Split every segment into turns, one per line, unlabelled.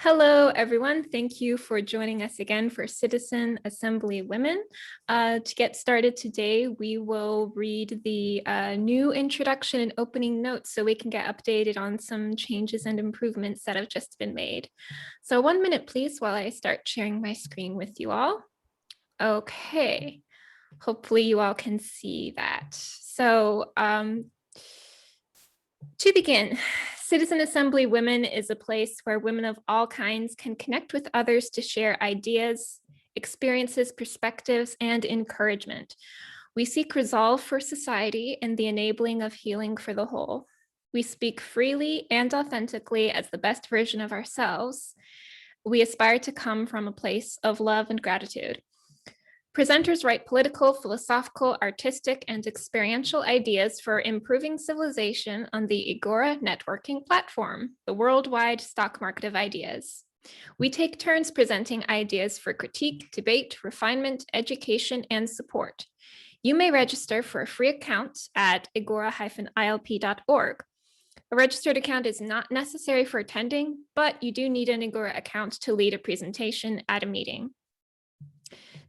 Hello, everyone. Thank you for joining us again for Citizen Assembly Women. To get started today, we will read the new introduction and opening notes so we can get updated on some changes and improvements that have just been made. So 1 minute, please, while I start sharing my screen with you all. Okay, hopefully you all can see that. So to begin, Citizen Assembly Women is a place where women of all kinds can connect with others to share ideas, experiences, perspectives, and encouragement. We seek resolve for society and the enabling of healing for the whole. We speak freely and authentically as the best version of ourselves. We aspire to come from a place of love and gratitude. Presenters write political, philosophical, artistic, and experiential ideas for improving civilization on the Agora networking platform, the worldwide stock market of ideas. We take turns presenting ideas for critique, debate, refinement, education, and support. You may register for a free account at agora-ilp.org. A registered account is not necessary for attending, but you do need an Agora account to lead a presentation at a meeting.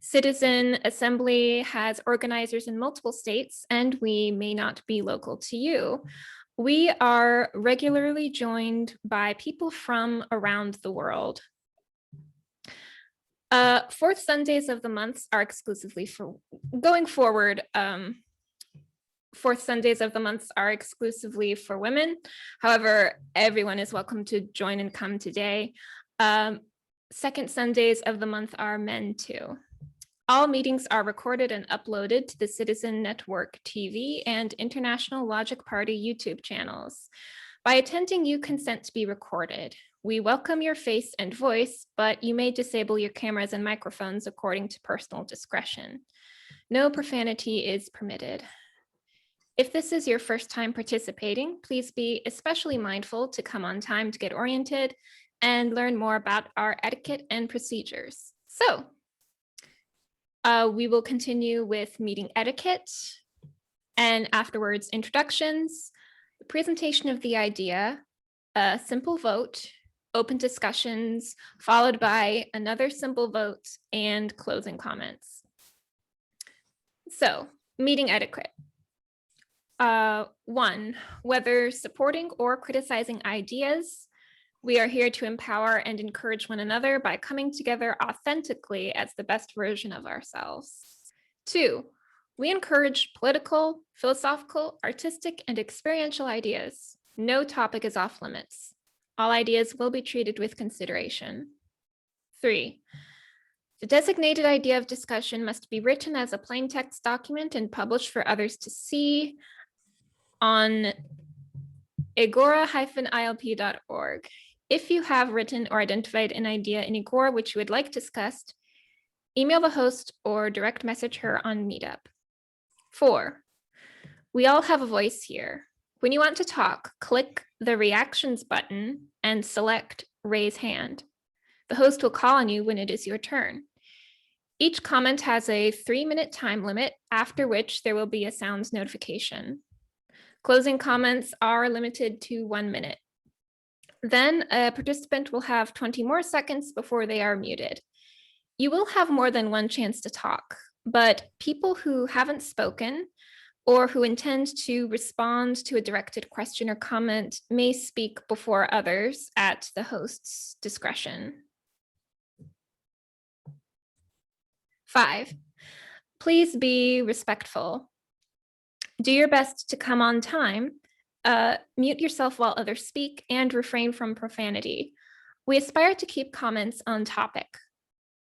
Citizen Assembly has organizers in multiple states, and we may not be local to you. We are regularly joined by people from around the world. Fourth Sundays of the month are exclusively for going forward. Fourth Sundays of the month are exclusively for women. However, everyone is welcome to join and come today. Second Sundays of the month are men too. All meetings are recorded and uploaded to the Citizen Network TV and International Logic Party YouTube channels. By attending, you consent to be recorded. We welcome your face and voice, but you may disable your cameras and microphones according to personal discretion. No profanity is permitted. If this is your first time participating, please be especially mindful to come on time to get oriented and learn more about our etiquette and procedures. So, we will continue with meeting etiquette and afterwards introductions, the presentation of the idea, a simple vote, open discussions, followed by another simple vote and closing comments. So, meeting etiquette. 1, whether supporting or criticizing ideas, we are here to empower and encourage one another by coming together authentically as the best version of ourselves. 2, we encourage political, philosophical, artistic, and experiential ideas. No topic is off limits. All ideas will be treated with consideration. 3, the designated idea of discussion must be written as a plain text document and published for others to see on agora-ilp.org. If you have written or identified an idea in Agora which you would like discussed, email the host or direct message her on Meetup. 4, we all have a voice here. When you want to talk, click the reactions button and select raise hand. The host will call on you when it is your turn. Each comment has a 3-minute time limit, after which there will be a sounds notification. Closing comments are limited to 1 minute. Then a participant will have 20 more seconds before they are muted. You will have more than one chance to talk, but people who haven't spoken or who intend to respond to a directed question or comment may speak before others at the host's discretion. 5, please be respectful. Do your best to come on time. Mute yourself while others speak and refrain from profanity. We aspire to keep comments on topic.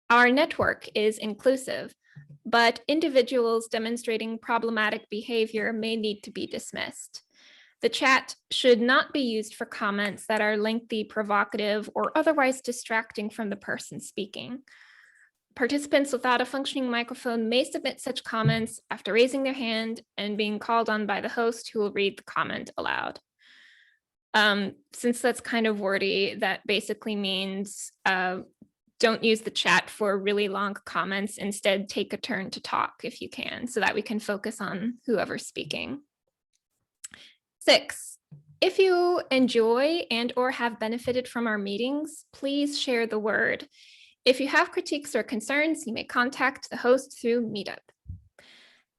Our network is inclusive, but individuals demonstrating problematic behavior may need to be dismissed. The chat should not be used for comments that are lengthy, provocative, or otherwise distracting from the person speaking. Participants without a functioning microphone may submit such comments after raising their hand and being called on by the host, who will read the comment aloud. Since that's kind of wordy, that basically means don't use the chat for really long comments. Instead, take a turn to talk if you can, so that we can focus on whoever's speaking. 6, If you enjoy and or have benefited from our meetings, please share the word. If you have critiques or concerns, you may contact the host through Meetup.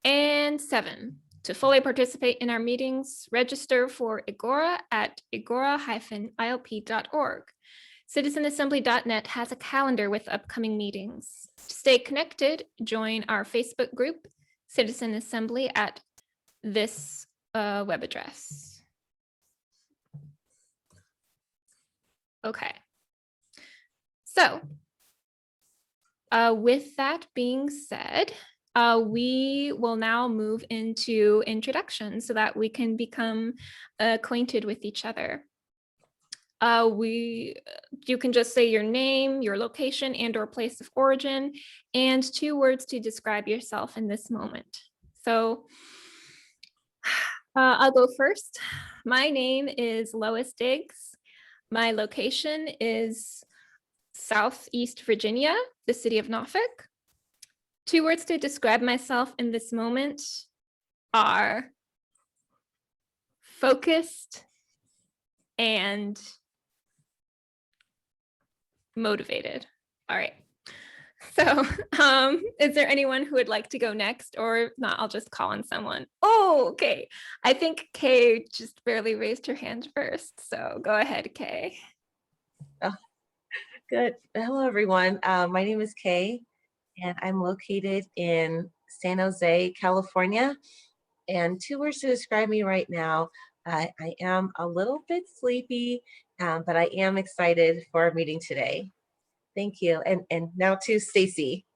And 7, to fully participate in our meetings, register for Agora at agora-ilp.org. Citizanassembly.net has a calendar with upcoming meetings. To stay connected, join our Facebook group, Citizen Assembly, at this web address. Okay. So with that being said, we will now move into introductions so that we can become acquainted with each other. You can just say your name, your location and or place of origin, and 2 words to describe yourself in this moment. So I'll go first. My name is Lois Diggs. My location is Southeast Virginia, the city of Norfolk. 2 words to describe myself in this moment are focused and motivated. All right. So is there anyone who would like to go next, or if not, I'll just call on someone. Oh, okay. I think Kay just barely raised her hand first. So go ahead, Kay.
Oh, good. Hello, everyone. My name is Kay, and I'm located in San Jose, California. And 2 words to describe me right now. I am a little bit sleepy, but I am excited for our meeting today. Thank you. And now to Stacy.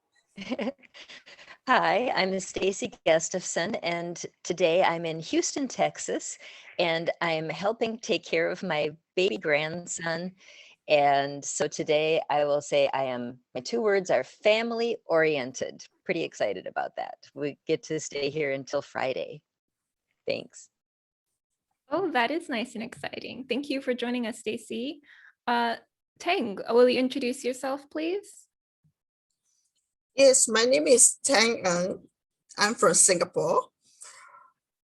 Hi, I'm Stacy Gustafson, and today I'm in Houston, Texas, and I'm helping take care of my baby grandson. And so today I will say my 2 words are family oriented. Pretty excited about that. We get to stay here until Friday. Thanks.
Oh, that is nice and exciting. Thank you for joining us, Stacy. Tang, will you introduce yourself, please?
Yes, my name is Tang Ng. I'm from Singapore.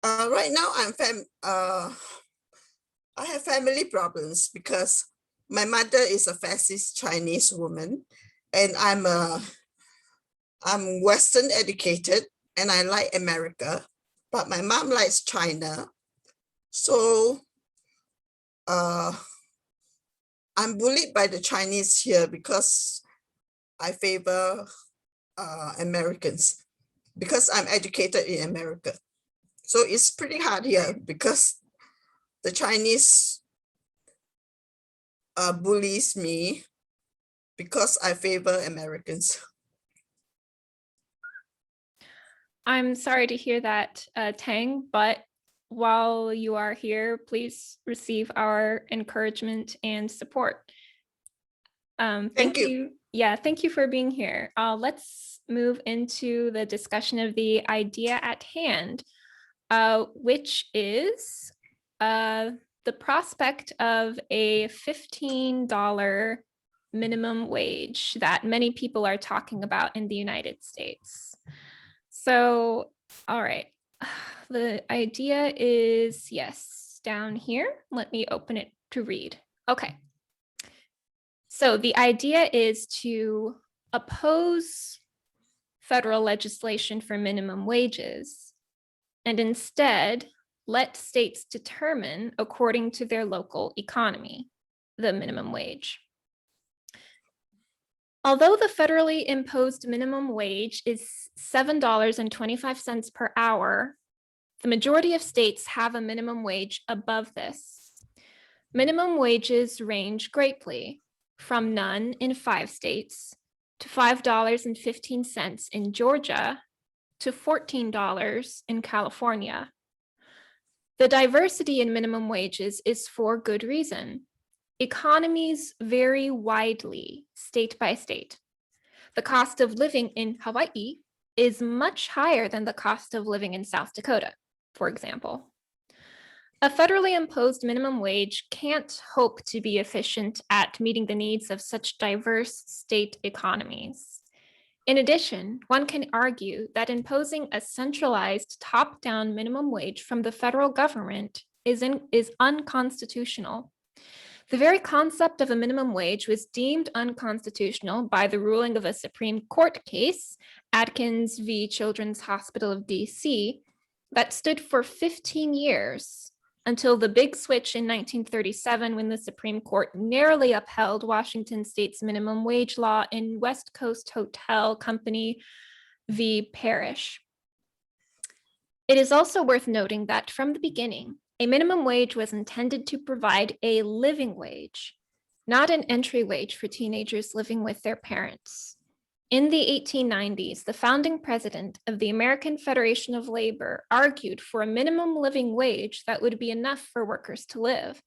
Right now, I have family problems because my mother is a fascist Chinese woman, and I'm Western educated, and I like America, but my mom likes China. So I'm bullied by the Chinese here because I favor Americans, because I'm educated in America. So it's pretty hard here because the Chinese bullies me because I favor Americans.
I'm sorry to hear that, Tang, but while you are here, please receive our encouragement and support. Thank you. Yeah, thank you for being here. Let's move into the discussion of the idea at hand, which is the prospect of a $15 minimum wage that many people are talking about in the United States. So, all right, the idea is, yes, down here. Let me open it to read. Okay. So the idea is to oppose federal legislation for minimum wages and instead let states determine, according to their local economy, the minimum wage. Although the federally imposed minimum wage is $7.25 per hour, the majority of states have a minimum wage above this. Minimum wages range greatly, from none in 5 states to $5.15 in Georgia to $14 in California. The diversity in minimum wages is for good reason. Economies vary widely, state by state. The cost of living in Hawaii is much higher than the cost of living in South Dakota, for example. A federally imposed minimum wage can't hope to be efficient at meeting the needs of such diverse state economies. In addition, one can argue that imposing a centralized top-down minimum wage from the federal government is unconstitutional. The very concept of a minimum wage was deemed unconstitutional by the ruling of a Supreme Court case, Adkins v. Children's Hospital of DC, that stood for 15 years until the big switch in 1937 when the Supreme Court narrowly upheld Washington state's minimum wage law in West Coast Hotel Company v. Parrish. It is also worth noting that from the beginning, a minimum wage was intended to provide a living wage, not an entry wage for teenagers living with their parents. In the 1890s, the founding president of the American Federation of Labor argued for a minimum living wage that would be enough for workers to live.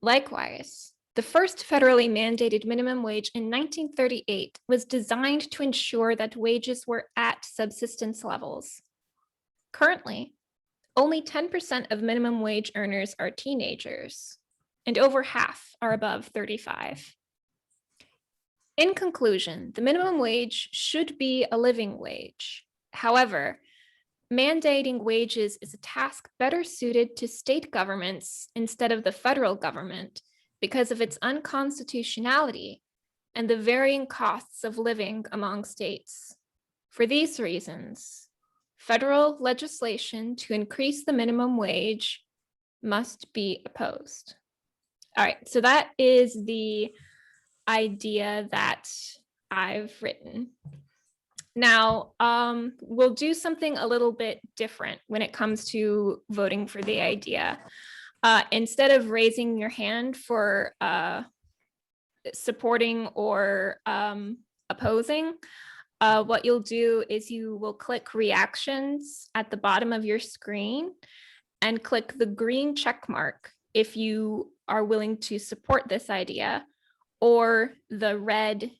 Likewise, the first federally mandated minimum wage in 1938 was designed to ensure that wages were at subsistence levels. Currently, only 10% of minimum wage earners are teenagers, and over half are above 35. In conclusion, the minimum wage should be a living wage. However, mandating wages is a task better suited to state governments instead of the federal government because of its unconstitutionality and the varying costs of living among states. For these reasons, federal legislation to increase the minimum wage must be opposed. All right, so that is the idea that I've written. Now, we'll do something a little bit different when it comes to voting for the idea. Instead of raising your hand for supporting or opposing, what you'll do is you will click reactions at the bottom of your screen and click the green check mark if you are willing to support this idea, or the red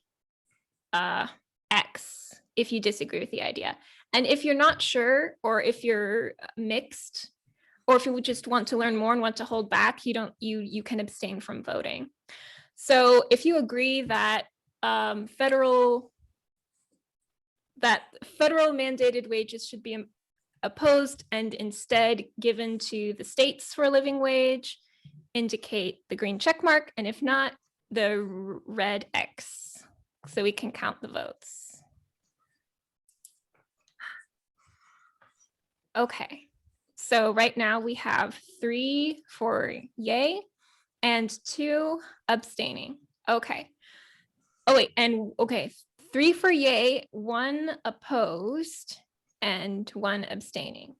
X if you disagree with the idea. And if you're not sure, or if you're mixed, or if you just want to learn more and want to hold back, you can abstain from voting. So if you agree that federal mandated wages should be opposed and instead given to the states for a living wage, indicate the green check mark, and if not, the red X, so we can count the votes. Okay, so right now we have 3 for yay and 2 abstaining. Okay. Oh wait, and okay, 3 for yay, 1 opposed, and 1 abstaining.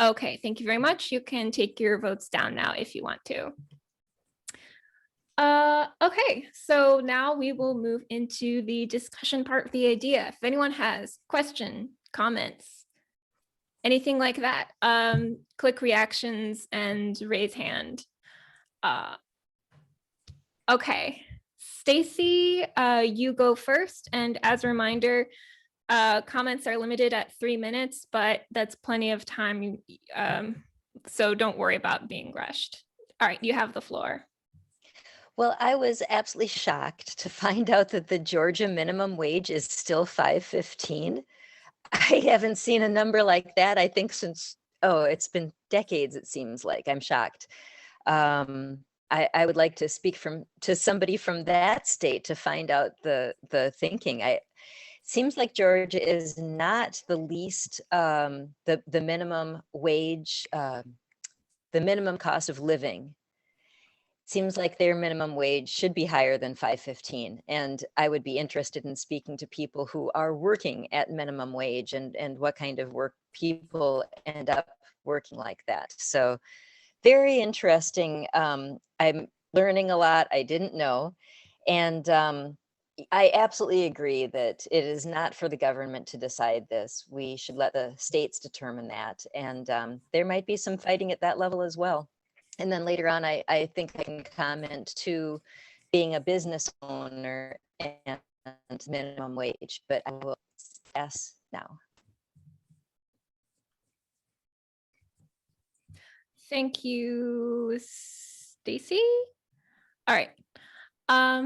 Okay, thank you very much. You can take your votes down now if you want to. Okay, so now we will move into the discussion part of the idea. If anyone has questions, comments, anything like that, click reactions and raise hand. Okay, Stacy, you go first. And as a reminder, comments are limited at 3 minutes, but that's plenty of time. So don't worry about being rushed. All right, you have the floor.
Well, I was absolutely shocked to find out that the Georgia minimum wage is still $5.15. I haven't seen a number like that, I think, since, it's been decades, it seems like. I'm shocked. I would like to speak to somebody from that state to find out the thinking. It seems like Georgia is not the least, the minimum wage, the minimum cost of living. Seems like their minimum wage should be higher than $5.15. And I would be interested in speaking to people who are working at minimum wage and what kind of work people end up working like that. So very interesting. I'm learning a lot I didn't know. And I absolutely agree that it is not for the government to decide this. We should let the states determine that. And there might be some fighting at that level as well. And then later on, I think I can comment to being a business owner and minimum wage, but I will ask now.
Thank you, Stacy. All right.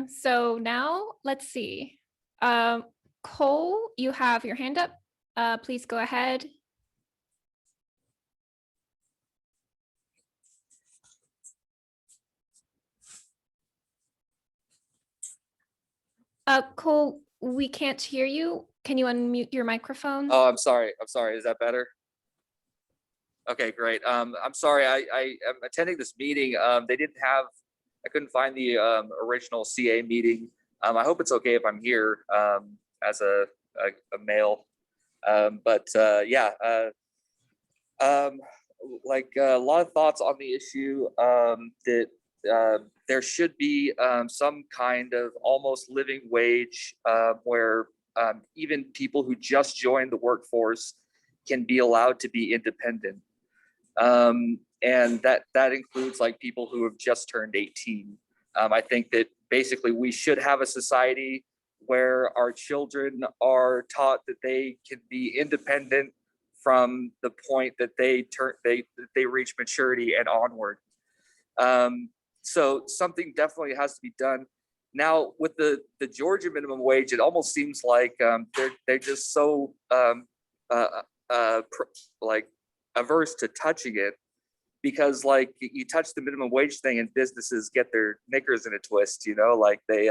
So now let's see. Cole, you have your hand up. Please go ahead. Cole, we can't hear you. Can you unmute your microphone?
Oh, I'm sorry. Is that better? Okay, great. I'm sorry. I am attending this meeting. I couldn't find the original CA meeting. I hope it's okay if I'm here as a male. Like a lot of thoughts on the issue that there should be some kind of almost living wage where even people who just joined the workforce can be allowed to be independent. And that includes like people who have just turned 18. I think that basically we should have a society where our children are taught that they can be independent from the point that they reach maturity and onward. So something definitely has to be done. Now with the Georgia minimum wage, it almost seems like they're just so like averse to touching it, because like you touch the minimum wage thing and businesses get their knickers in a twist, you know, like they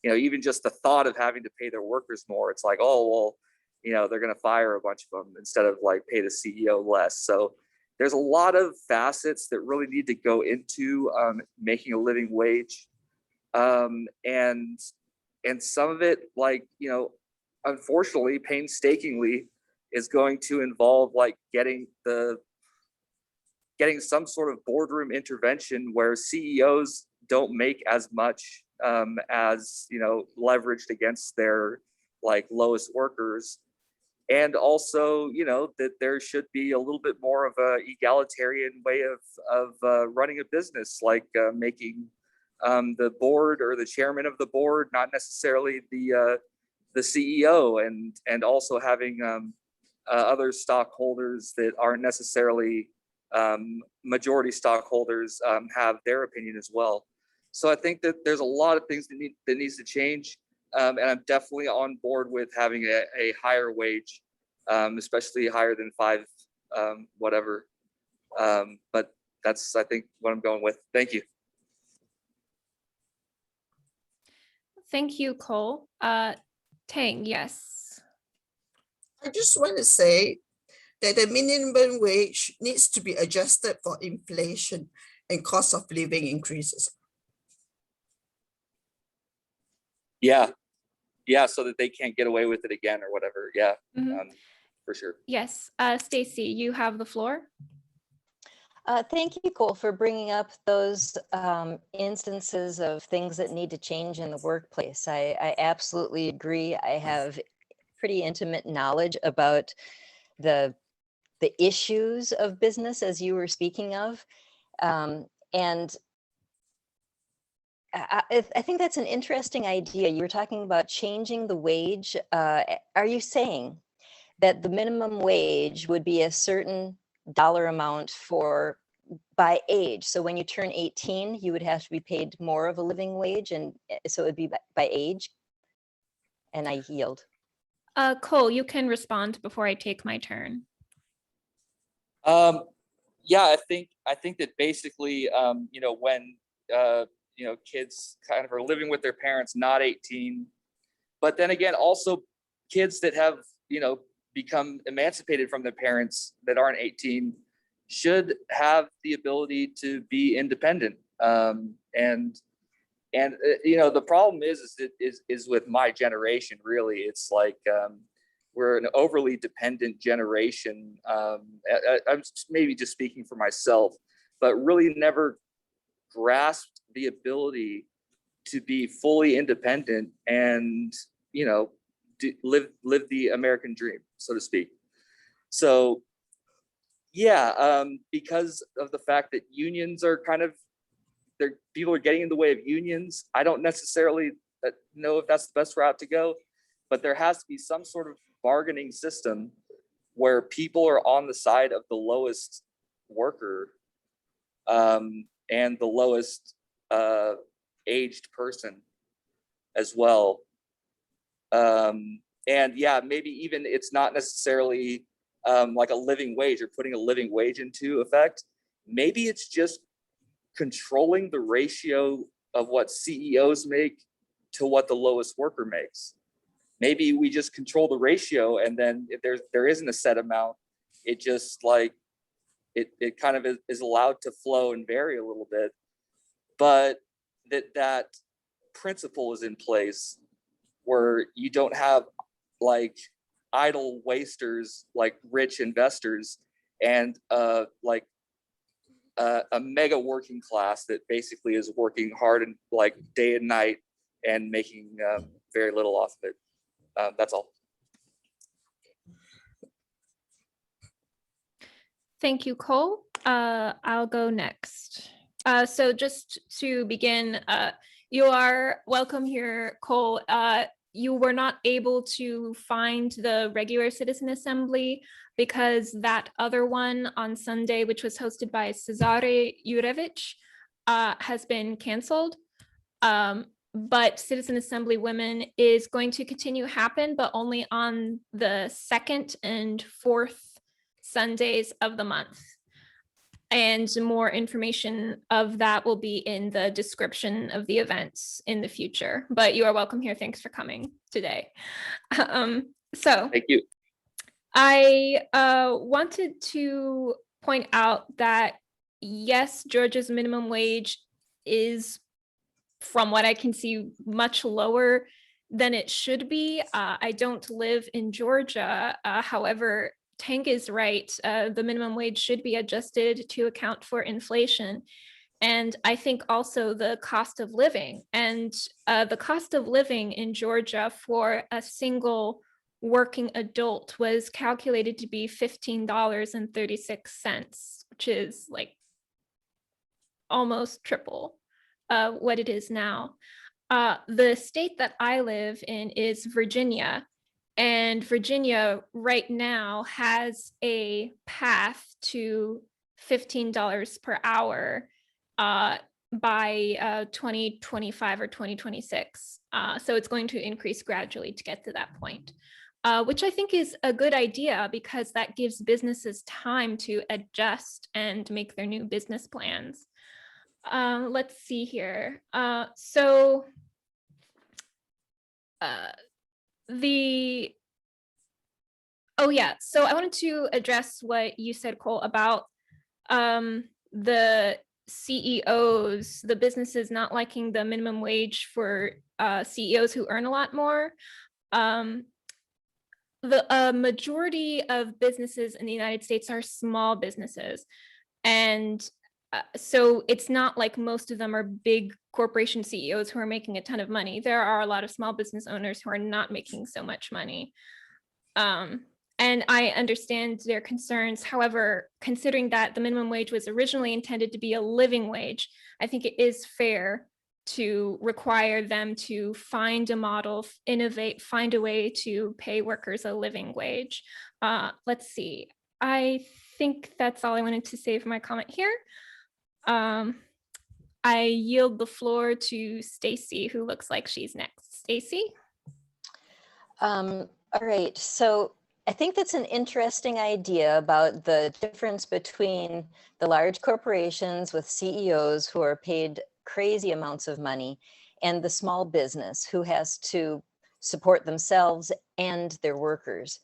even just the thought of having to pay their workers more, it's like, oh well, you know, they're going to fire a bunch of them instead of like pay the CEO less. So there's a lot of facets that really need to go into making a living wage, and some of it, like, you know, unfortunately painstakingly is going to involve like getting some sort of boardroom intervention where CEOs don't make as much as, you know, leveraged against their like lowest workers. And also, you know, that there should be a little bit more of a egalitarian way of running a business, like making the board or the chairman of the board not necessarily the CEO, and also having other stockholders that aren't necessarily majority stockholders have their opinion as well. So I think that there's a lot of things that needs to change. And I'm definitely on board with having a higher wage, especially higher than five, whatever. But that's, I think, what I'm going with. Thank you.
Thank you, Cole. Tang, yes.
I just want to say that the minimum wage needs to be adjusted for inflation and cost of living increases.
Yeah, so that they can't get away with it again or whatever. Yeah, for sure.
Yes, Stacy, you have the floor.
Thank you, Cole, for bringing up those instances of things that need to change in the workplace. I absolutely agree. I have pretty intimate knowledge about the issues of business, as you were speaking of. And I think that's an interesting idea. You were talking about changing the wage. Are you saying that the minimum wage would be a certain dollar amount by age? So when you turn 18, you would have to be paid more of a living wage, and so it would be by age? And I yield.
Cole, you can respond before I take my turn.
Yeah, I think that basically, you know, when you know, kids kind of are living with their parents, not 18, but then again, also kids that have, you know, become emancipated from their parents that aren't 18 should have the ability to be independent. And you know, the problem is with my generation, really. It's like we're an overly dependent generation. I'm maybe just speaking for myself, but really never grasped the ability to be fully independent and, you know, live the American dream, so to speak. So yeah, because of the fact that unions are kind of, people are getting in the way of unions. I don't necessarily know if that's the best route to go, but there has to be some sort of bargaining system where people are on the side of the lowest worker and the lowest aged person as well. And yeah, maybe even it's not necessarily like a living wage or putting a living wage into effect. Maybe it's just controlling the ratio of what CEOs make to what the lowest worker makes. Maybe we just control the ratio, and then if there isn't a set amount, it just like it kind of is allowed to flow and vary a little bit. But that principle is in place where you don't have like idle wasters like rich investors and like a mega working class that basically is working hard and like day and night and making very little off of it. That's all.
Thank you, Cole. I'll go next. So just to begin, you are welcome here, Cole. You were not able to find the regular Citizen Assembly because that other one on Sunday, which was hosted by Cezary Jurewicz, has been canceled. But Citizen Assembly Women is going to continue happen, but only on the 2nd and 4th Sundays of the month. And more information of that will be in the description of the events in the future. But you are welcome here. Thanks for coming today. So
Thank you.
I wanted to point out that, yes, Georgia's minimum wage is, from what I can see, much lower than it should be. I don't live in Georgia. However, Tank is right. The minimum wage should be adjusted to account for inflation. And I think also the cost of living. And the cost of living in Georgia for a single working adult was calculated to be $15.36, which is like almost triple what it is now. The state that I live in is Virginia. And Virginia right now has a path to $15 per hour by 2025 or 2026. So it's going to increase gradually to get to that point, which I think is a good idea because that gives businesses time to adjust and make their new business plans. Let's see here. So I wanted to address what you said, Cole, about the CEOs, the businesses not liking the minimum wage for CEOs who earn a lot more. The majority of businesses in the United States are small businesses. And so it's not like most of them are big corporation CEOs who are making a ton of money. There are a lot of small business owners who are not making so much money. And I understand their concerns. However, considering that the minimum wage was originally intended to be a living wage, I think it is fair to require them to find a model, innovate, find a way to pay workers a living wage. Let's see. I think that's all I wanted to say for my comment here. I yield the floor to Stacy, who looks like she's next. Stacy?
All right, so I think that's an interesting idea about the difference between the large corporations with CEOs who are paid crazy amounts of money and the small business who has to support themselves and their workers.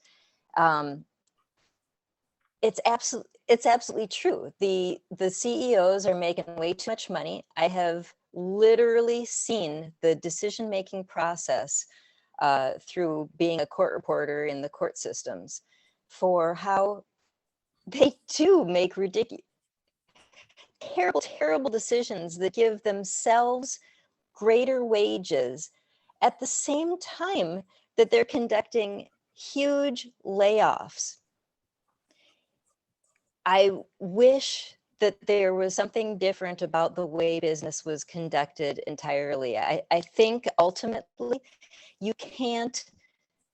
It's absolutely true. The CEOs are making way too much money. I have literally seen the decision-making process through being a court reporter in the court systems for how they too make ridiculous, terrible decisions that give themselves greater wages at the same time that they're conducting huge layoffs. I wish that there was something different about the way business was conducted entirely. I think ultimately you can't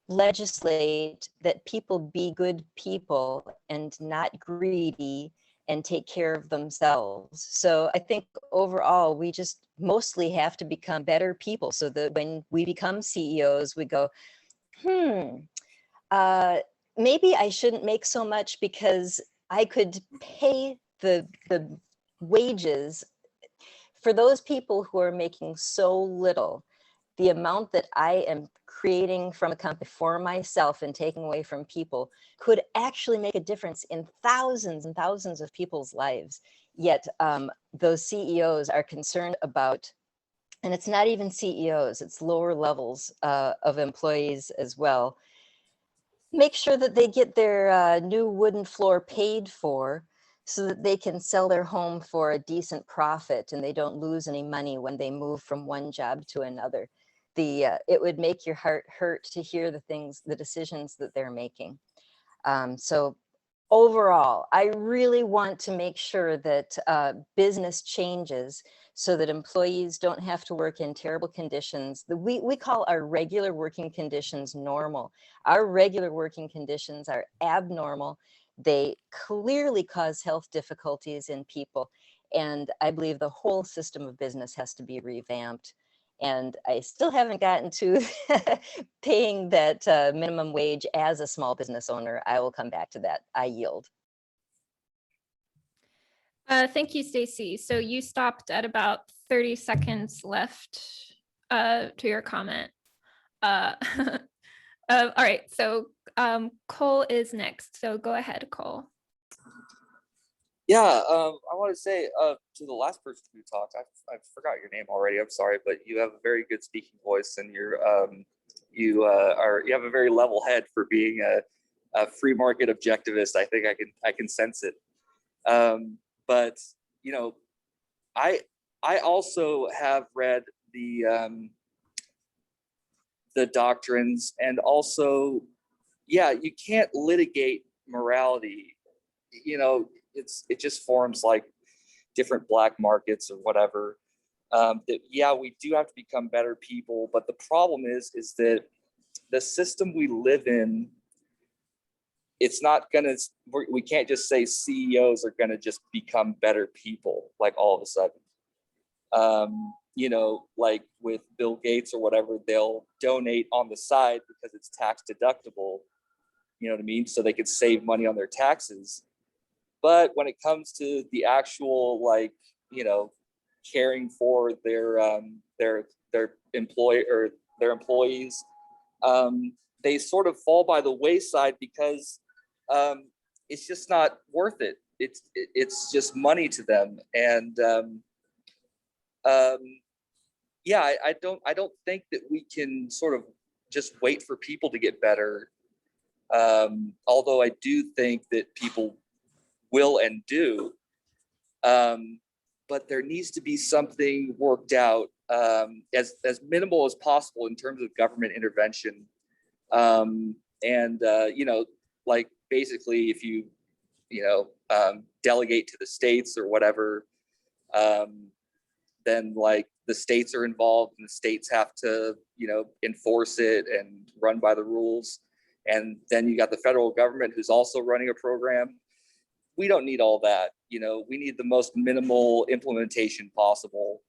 legislate that people be good people and not greedy and take care of themselves. So I think overall, we just mostly have to become better people so that when we become CEOs, we go, maybe I shouldn't make so much because I could pay the wages for those people who are making so little. the amount that I am creating from a company for myself and taking away from people could actually make a difference in thousands and thousands of people's lives. Yet those CEOs are concerned about, and it's not even CEOs, it's lower levels of employees as well. Make sure that they get their new wooden floor paid for so that they can sell their home for a decent profit and they don't lose any money when they move from one job to another. It would make your heart hurt to hear the decisions that they're making. So overall, I really want to make sure that business changes so that employees don't have to work in terrible conditions. We call our regular working conditions normal. Our regular working conditions are abnormal. They clearly cause health difficulties in people. And I believe the whole system of business has to be revamped. And I still haven't gotten to paying that minimum wage as a small business owner. I will come back to that. I yield.
Thank you, Stacy. So you stopped at about 30 seconds left to your comment. All right, so Cole is next. So go ahead, Cole.
Yeah, I want to say to the last person who talked, I forgot your name already. I'm sorry, but you have a very good speaking voice, and you have a very level head for being a free market objectivist. I think I can sense it. But you know, I also have read the doctrines, and also, yeah, you can't litigate morality. You know, it just forms like different black markets or whatever. That, yeah, we do have to become better people, but the problem is that the system we live in, it's not gonna, we can't just say CEOs are gonna just become better people like all of a sudden. You know, like with Bill Gates or whatever, they'll donate on the side because it's tax deductible, you know what I mean? So they could save money on their taxes. But when it comes to the actual, like, you know, caring for their employee or their employees, they sort of fall by the wayside because it's just not worth it. It's just money to them, and yeah, I don't think that we can sort of just wait for people to get better. Although I do think that people will and do, but there needs to be something worked out as minimal as possible in terms of government intervention. You know, like basically if you delegate to the states or whatever, then like the states are involved and the states have to, you know, enforce it and run by the rules. And then you got the federal government who's also running a program. We don't need all that. You know, we need the most minimal implementation possible.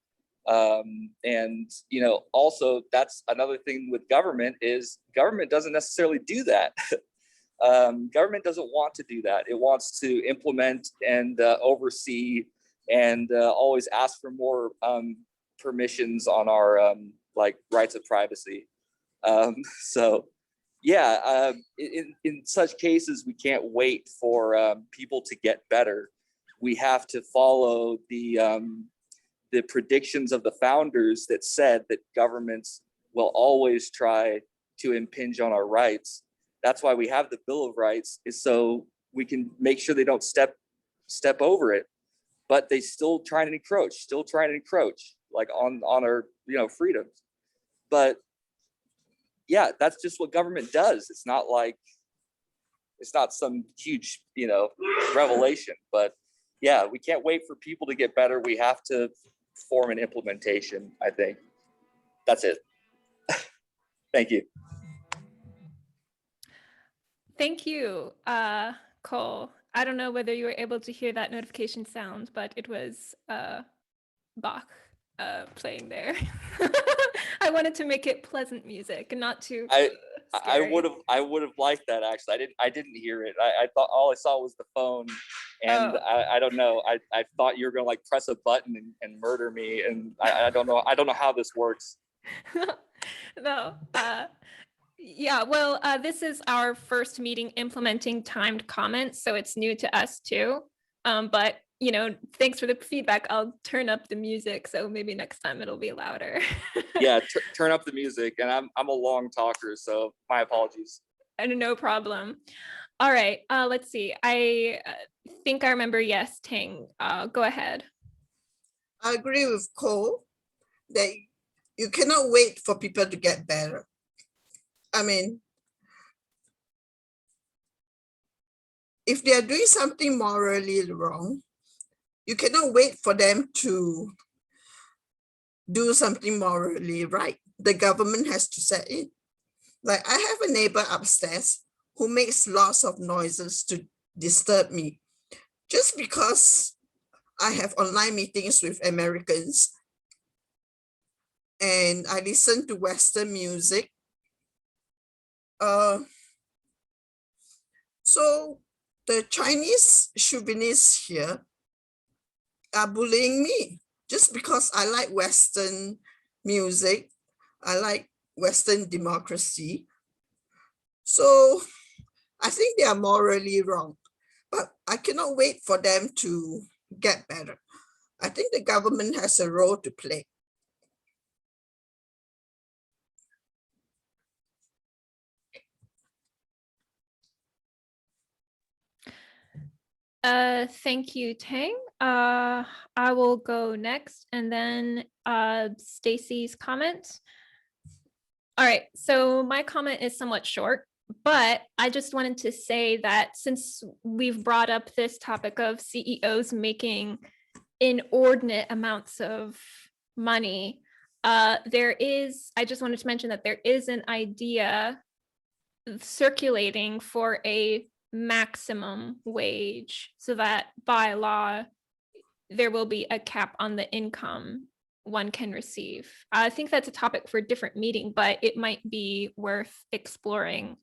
And, you know, also that's another thing with government is government doesn't necessarily do that. Government doesn't want to do that. It wants to implement and oversee and always ask for more permissions on our like rights of privacy. So yeah, in such cases, we can't wait for people to get better. We have to follow the predictions of the founders that said that governments will always try to impinge on our rights. That's why we have the Bill of Rights, is so we can make sure they don't step over it, but they still trying to encroach like on our, you know, freedoms. But yeah, that's just what government does. It's not like, it's not some huge, you know, revelation, but yeah, we can't wait for people to get better. We have to form an implementation, I think. That's it. Thank you.
Thank you, Cole. I don't know whether you were able to hear that notification sound, but it was Bach playing there. I wanted to make it pleasant music and not too
I would
scary.
have liked that actually. I didn't hear it. I thought all I saw was the phone, and I don't know. I thought you were gonna like press a button and murder me, and I don't know how this works.
No, yeah, well, this is our first meeting implementing timed comments, so it's new to us too. But thanks for the feedback. I'll turn up the music, so maybe next time it'll be louder.
Yeah, turn up the music, and I'm a long talker, so my apologies.
And no problem. All right, let's see. I think I remember. Yes, Ting. Go ahead.
I agree with Cole that you cannot wait for people to get better. I mean, if they are doing something morally wrong, you cannot wait for them to do something morally right. The government has to set in. Like, I have a neighbor upstairs who makes lots of noises to disturb me. Just because I have online meetings with Americans and I listen to Western music. So the Chinese chauvinists here are bullying me just because I like Western music. I like Western democracy. So I think they are morally wrong, but I cannot wait for them to get better. I think the government has a role to play.
Thank you, Tang. I will go next, and then Stacy's comment. All right, so my comment is somewhat short, but I just wanted to say that since we've brought up this topic of CEOs making inordinate amounts of money, I just wanted to mention that there is an idea circulating for a maximum wage so that by law there will be a cap on the income one can receive. I think that's a topic for a different meeting, but it might be worth exploring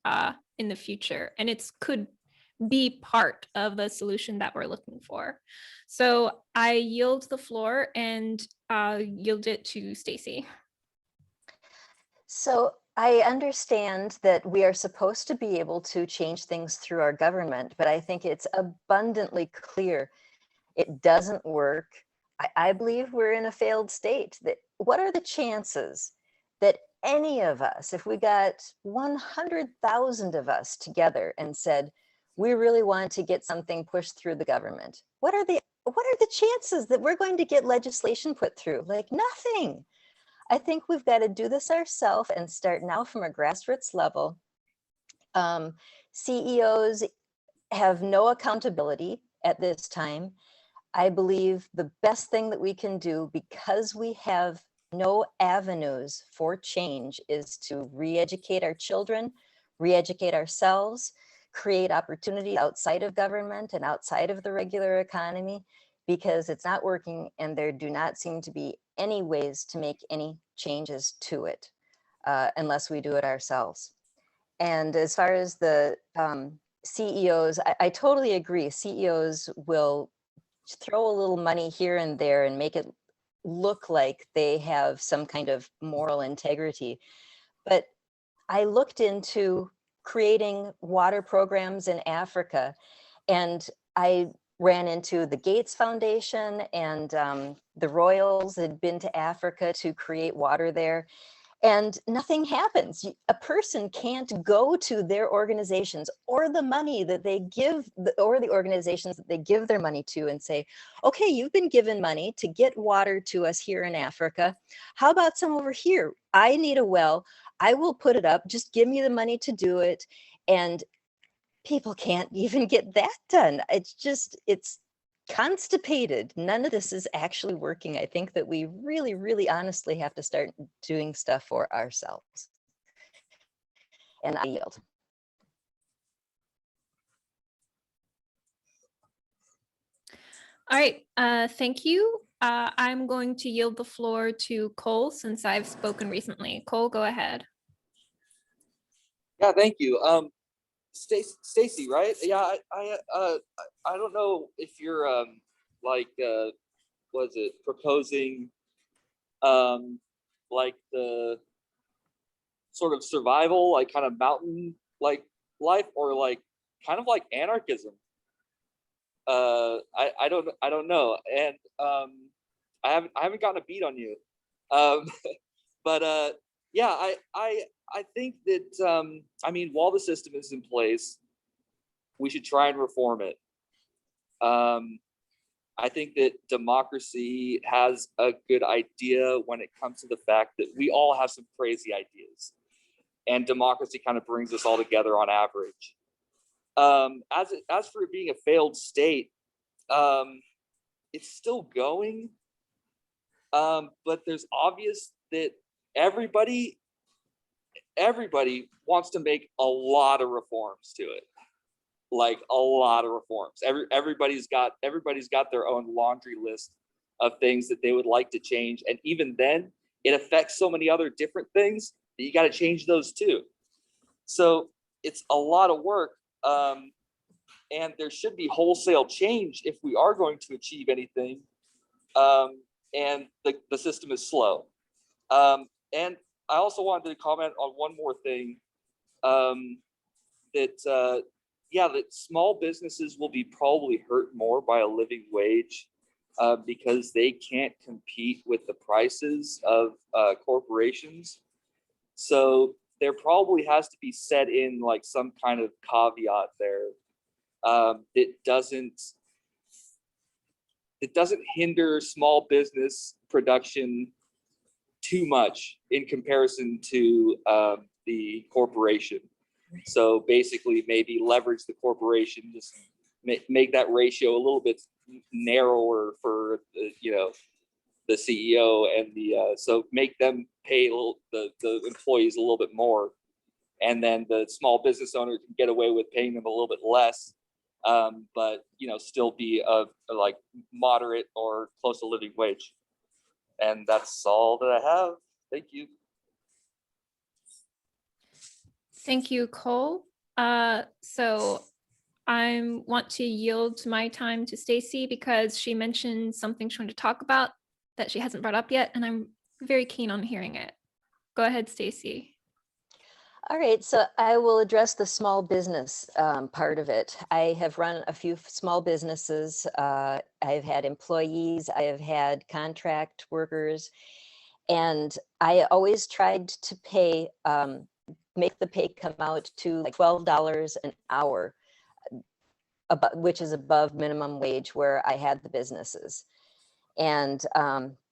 in the future, and it could be part of the solution that we're looking for. So I yield the floor and yield it to Stacy.
So I understand that we are supposed to be able to change things through our government, but I think it's abundantly clear it doesn't work. I believe we're in a failed state. What are the chances that any of us, if we got 100,000 of us together and said, we really want to get something pushed through the government, what are the chances that we're going to get legislation put through? Like, nothing. I think we've got to do this ourselves and start now from a grassroots level. CEOs have no accountability at this time. I believe the best thing that we can do, because we have no avenues for change, is to re-educate our children, re-educate ourselves, create opportunity outside of government and outside of the regular economy, because it's not working and there do not seem to be any ways to make any changes to it unless we do it ourselves. And as far as the CEOs, I totally agree. CEOs will throw a little money here and there and make it look like they have some kind of moral integrity. But I looked into creating water programs in Africa, and I ran into the Gates Foundation, and the Royals had been to Africa to create water there. And nothing happens. A person can't go to their organizations or the money that they give, or the organizations that they give their money to, and say, okay, you've been given money to get water to us here in Africa. How about some over here? I need a well. I will put it up. Just give me the money to do it. And people can't even get that done. It's constipated. None of this is actually working. I think that we really, really honestly have to start doing stuff for ourselves. And I yield.
All right, thank you. I'm going to yield the floor to Cole since I've spoken recently. Cole, go ahead.
Yeah, thank you. Stacy, right? Yeah, I don't know if you're was it proposing like the sort of survival, like kind of mountain like life, or like kind of like anarchism. I don't know, and I haven't gotten a beat on you, um, but yeah, I think that I mean, while the system is in place, we should try and reform it. I think that democracy has a good idea when it comes to the fact that we all have some crazy ideas, and democracy kind of brings us all together on average. As for it being a failed state, it's still going, but there's obvious that everybody wants to make a lot of reforms to it, like a lot of reforms. Everybody's got their own laundry list of things that they would like to change, and even then, it affects so many other different things that you got to change those too. So it's a lot of work, and there should be wholesale change if we are going to achieve anything. And the system is slow. And I also wanted to comment on one more thing, that that small businesses will be probably hurt more by a living wage, because they can't compete with the prices of corporations. So there probably has to be set in like some kind of caveat there, that doesn't hinder small business production too much in comparison to the corporation. So basically, maybe leverage the corporation, just make that ratio a little bit narrower for the CEO and the so make them pay the employees a little bit more, and then the small business owner can get away with paying them a little bit less, but still be a like moderate or close to living wage. And that's all that I have. Thank you.
Thank you, Cole. So I want to yield my time to Stacy because she mentioned something she wanted to talk about that she hasn't brought up yet, and I'm very keen on hearing it. Go ahead, Stacy.
All right, so I will address the small business part of it. I have run a few small businesses. I've had employees, I have had contract workers, and I always tried to pay, make the pay come out to like $12 an hour, which is above minimum wage where I had the businesses. And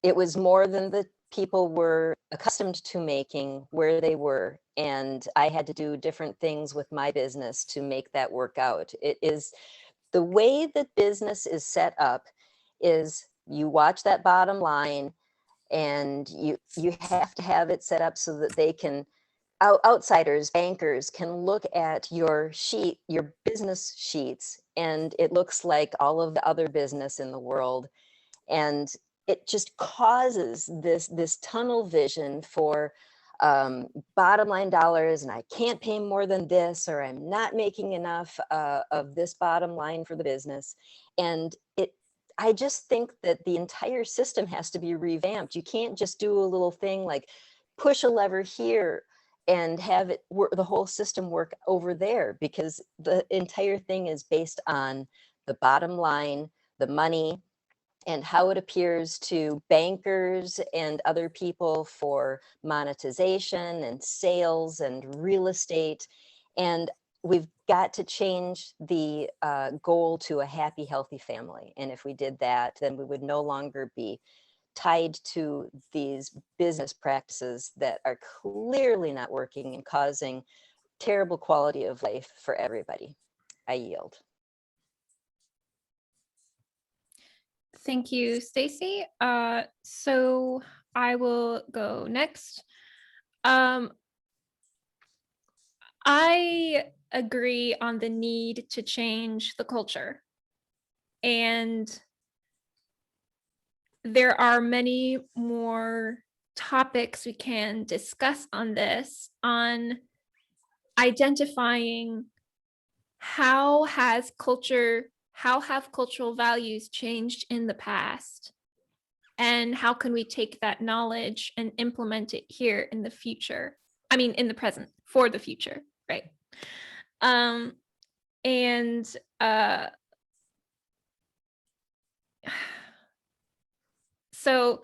it was more than the people were accustomed to making where they were. And I had to do different things with my business to make that work out. It is the way that business is set up is you watch that bottom line, and you have to have it set up so that they can, outsiders, bankers can look at your sheet, your business sheets, and it looks like all of the other business in the world. And it just causes this tunnel vision for bottom line dollars, and I can't pay more than this, or I'm not making enough of this bottom line for the business. And I just think that the entire system has to be revamped. You can't just do a little thing like push a lever here and have it work, the whole system work over there, because the entire thing is based on the bottom line, the money, and how it appears to bankers and other people for monetization and sales and real estate. And we've got to change the goal to a happy, healthy family. And if we did that, then we would no longer be tied to these business practices that are clearly not working and causing terrible quality of life for everybody. I yield.
Thank you, Stacy. So I will go next. I agree on the need to change the culture. And there are many more topics we can discuss on this, on identifying how have cultural values changed in the past? and how can we take that knowledge and implement it here in the future? I mean, in the present for the future, right? And so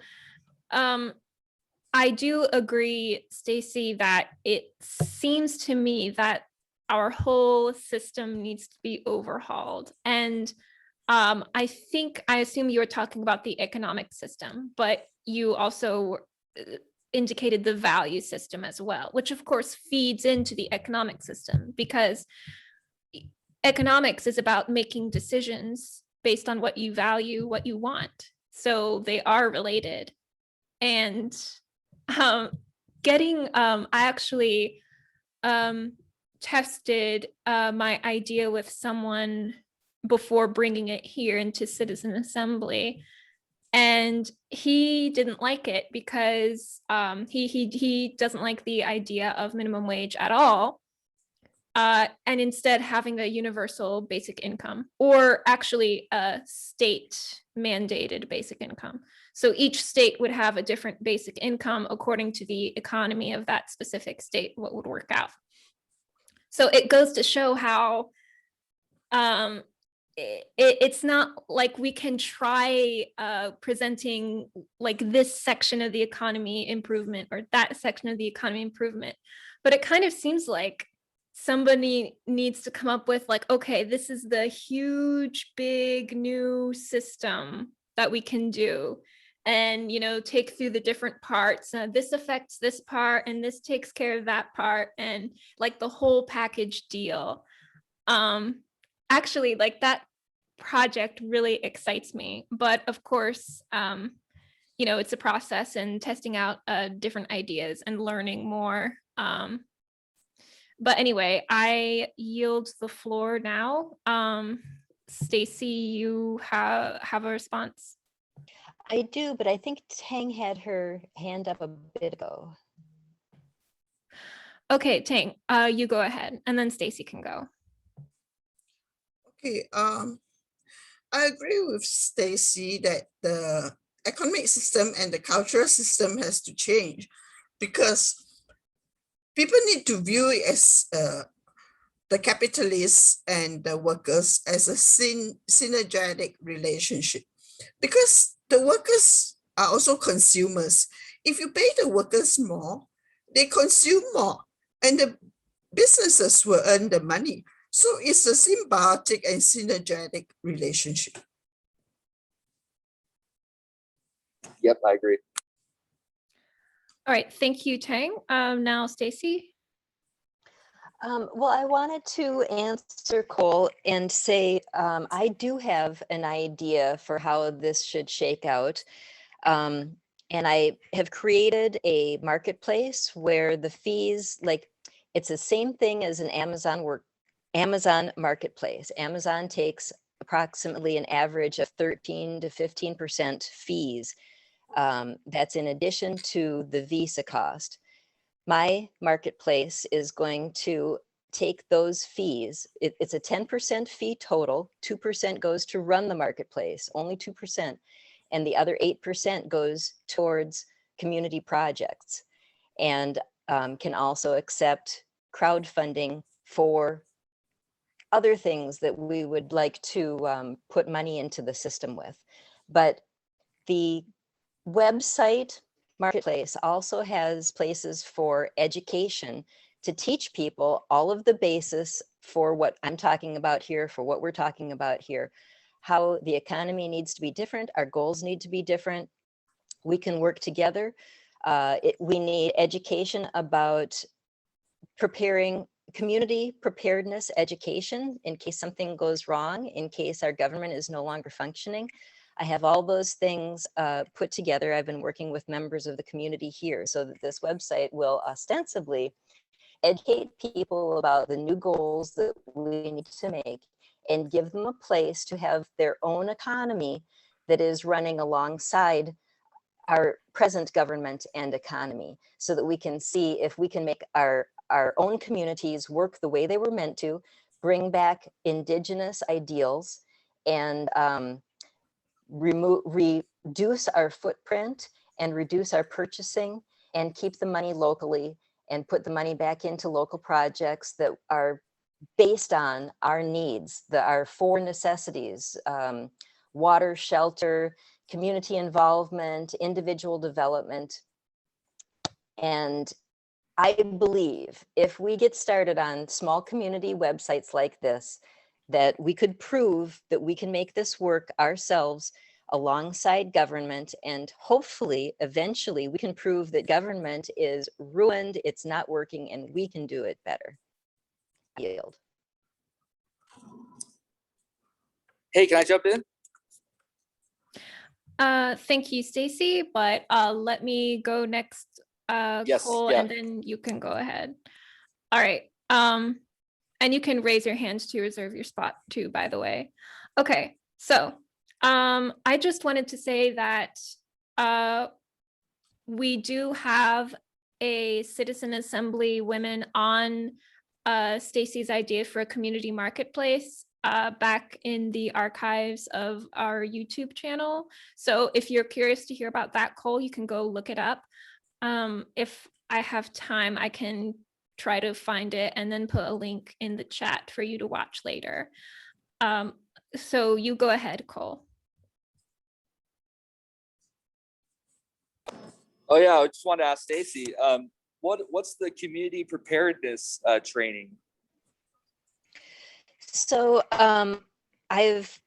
I do agree, Stacy, that it seems to me that our whole system needs to be overhauled. And I assume you were talking about the economic system, but you also indicated the value system as well, which of course feeds into the economic system, because economics is about making decisions based on what you value, what you want. So they are related. And I actually tested my idea with someone before bringing it here into Citizen Assembly, and he didn't like it because he doesn't like the idea of minimum wage at all, and instead having a universal basic income, or actually a state mandated basic income. So each state would have a different basic income according to the economy of that specific state, what would work out. So it goes to show how it's not like we can try presenting like this section of the economy improvement or that section of the economy improvement, but it kind of seems like somebody needs to come up with like, okay, this is the huge, big new system that we can do, and take through the different parts. This affects this part and this takes care of that part, and like the whole package deal. Actually, like that project really excites me, but of course it's a process and testing out different ideas and learning more. But anyway, I yield the floor now. Stacy, you have a response?
I do, but I think Tang had her hand up a bit ago.
Okay, Tang, you go ahead, and then Stacy can go.
Okay, I agree with Stacy that the economic system and the cultural system has to change, because people need to view it as the capitalists and the workers as a synergetic relationship, because the workers are also consumers. If you pay the workers more, they consume more, and the businesses will earn the money. So it's a symbiotic and synergetic relationship.
Yep, I agree.
All right, thank you, Tang. Now, Stacy.
Well, I wanted to answer Cole and say I do have an idea for how this should shake out. And I have created a marketplace where the fees, like it's the same thing as an Amazon marketplace. Amazon takes approximately an average of 13 to 15% fees. That's in addition to the Visa cost. My marketplace is going to take those fees. It's a 10% fee total. 2% goes to run the marketplace, only 2%. And the other 8% goes towards community projects, and can also accept crowdfunding for other things that we would like to put money into the system with. But the website marketplace also has places for education to teach people all of the basis for what I'm talking about here, for what we're talking about here, how the economy needs to be different, our goals need to be different. We can work together. We need education about preparing community preparedness education in case something goes wrong, in case our government is no longer functioning. I have all those things put together. I've been working with members of the community here so that this website will ostensibly educate people about the new goals that we need to make and give them a place to have their own economy that is running alongside our present government and economy, so that we can see if we can make our own communities work the way they were meant to, bring back indigenous ideals, and reduce our footprint and reduce our purchasing and keep the money locally and put the money back into local projects that are based on our needs, our four necessities, water, shelter, community involvement, individual development. And I believe if we get started on small community websites like this, that we could prove that we can make this work ourselves alongside government, and hopefully eventually we can prove that government is ruined, it's not working, and we can do it better. Yield.
Hey, can I jump in?
Thank you, Stacy, but let me go next,
Yes,
Cole,
yeah.
and then you can go ahead. All right. And you can raise your hands to reserve your spot too, by the way. Okay, so I just wanted to say that we do have a citizen assembly women on Stacy's idea for a community marketplace back in the archives of our YouTube channel. So if you're curious to hear about that, Cole, you can go look it up. If I have time, I can try to find it and then put a link in the chat for you to watch later. So you go ahead, Cole.
Oh yeah, I just wanted to ask Stacy, what's the community preparedness training?
So I've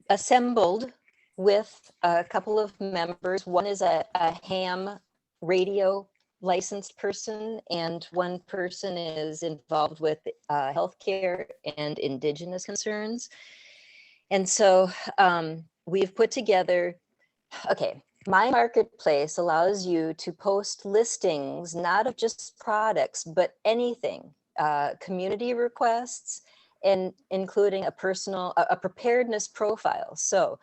assembled with a couple of members. One is a ham radio licensed person, and one person is involved with healthcare and indigenous concerns. And so we've put together, okay, My Marketplace allows you to post listings, not of just products, but anything, community requests, and including a preparedness profile. So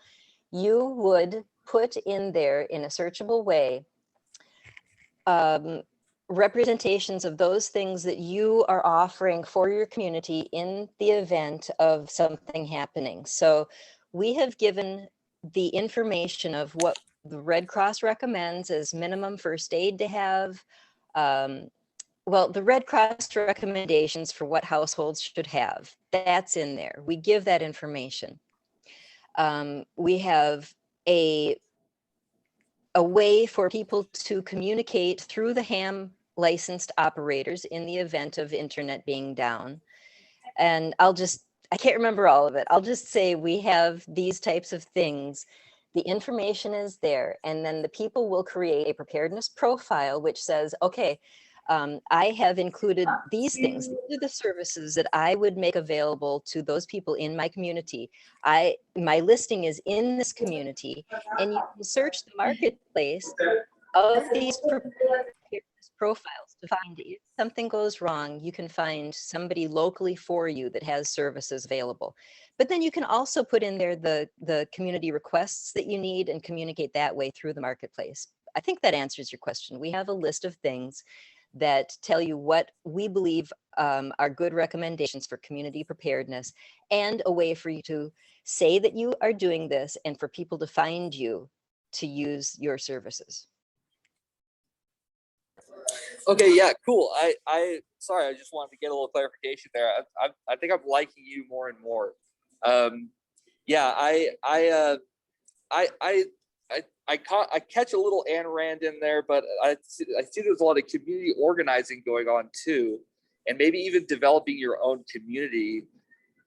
you would put in there in a searchable way representations of those things that you are offering for your community in the event of something happening. So we have given the information of what the Red Cross recommends as minimum first aid to have. Well, the Red Cross recommendations for what households should have, that's in there. We give that information. We have a way for people to communicate through the ham licensed operators in the event of internet being down. And I can't remember all of it. I'll just say we have these types of things. The information is there, and then the people will create a preparedness profile which says, okay, I have included these things. These are the services that I would make available to those people in my community. My listing is in this community, and you can search the marketplace of these preparedness profiles to find if something goes wrong, you can find somebody locally for you that has services available. But then you can also put in there the community requests that you need and communicate that way through the marketplace. I think that answers your question. We have a list of things that tell you what we believe are good recommendations for community preparedness, and a way for you to say that you are doing this and for people to find you to use your services.
Okay, yeah, cool. Sorry, I just wanted to get a little clarification there. I think I'm liking you more and more. Yeah, I catch a little Ayn Rand in there, but I see there's a lot of community organizing going on too, and maybe even developing your own community.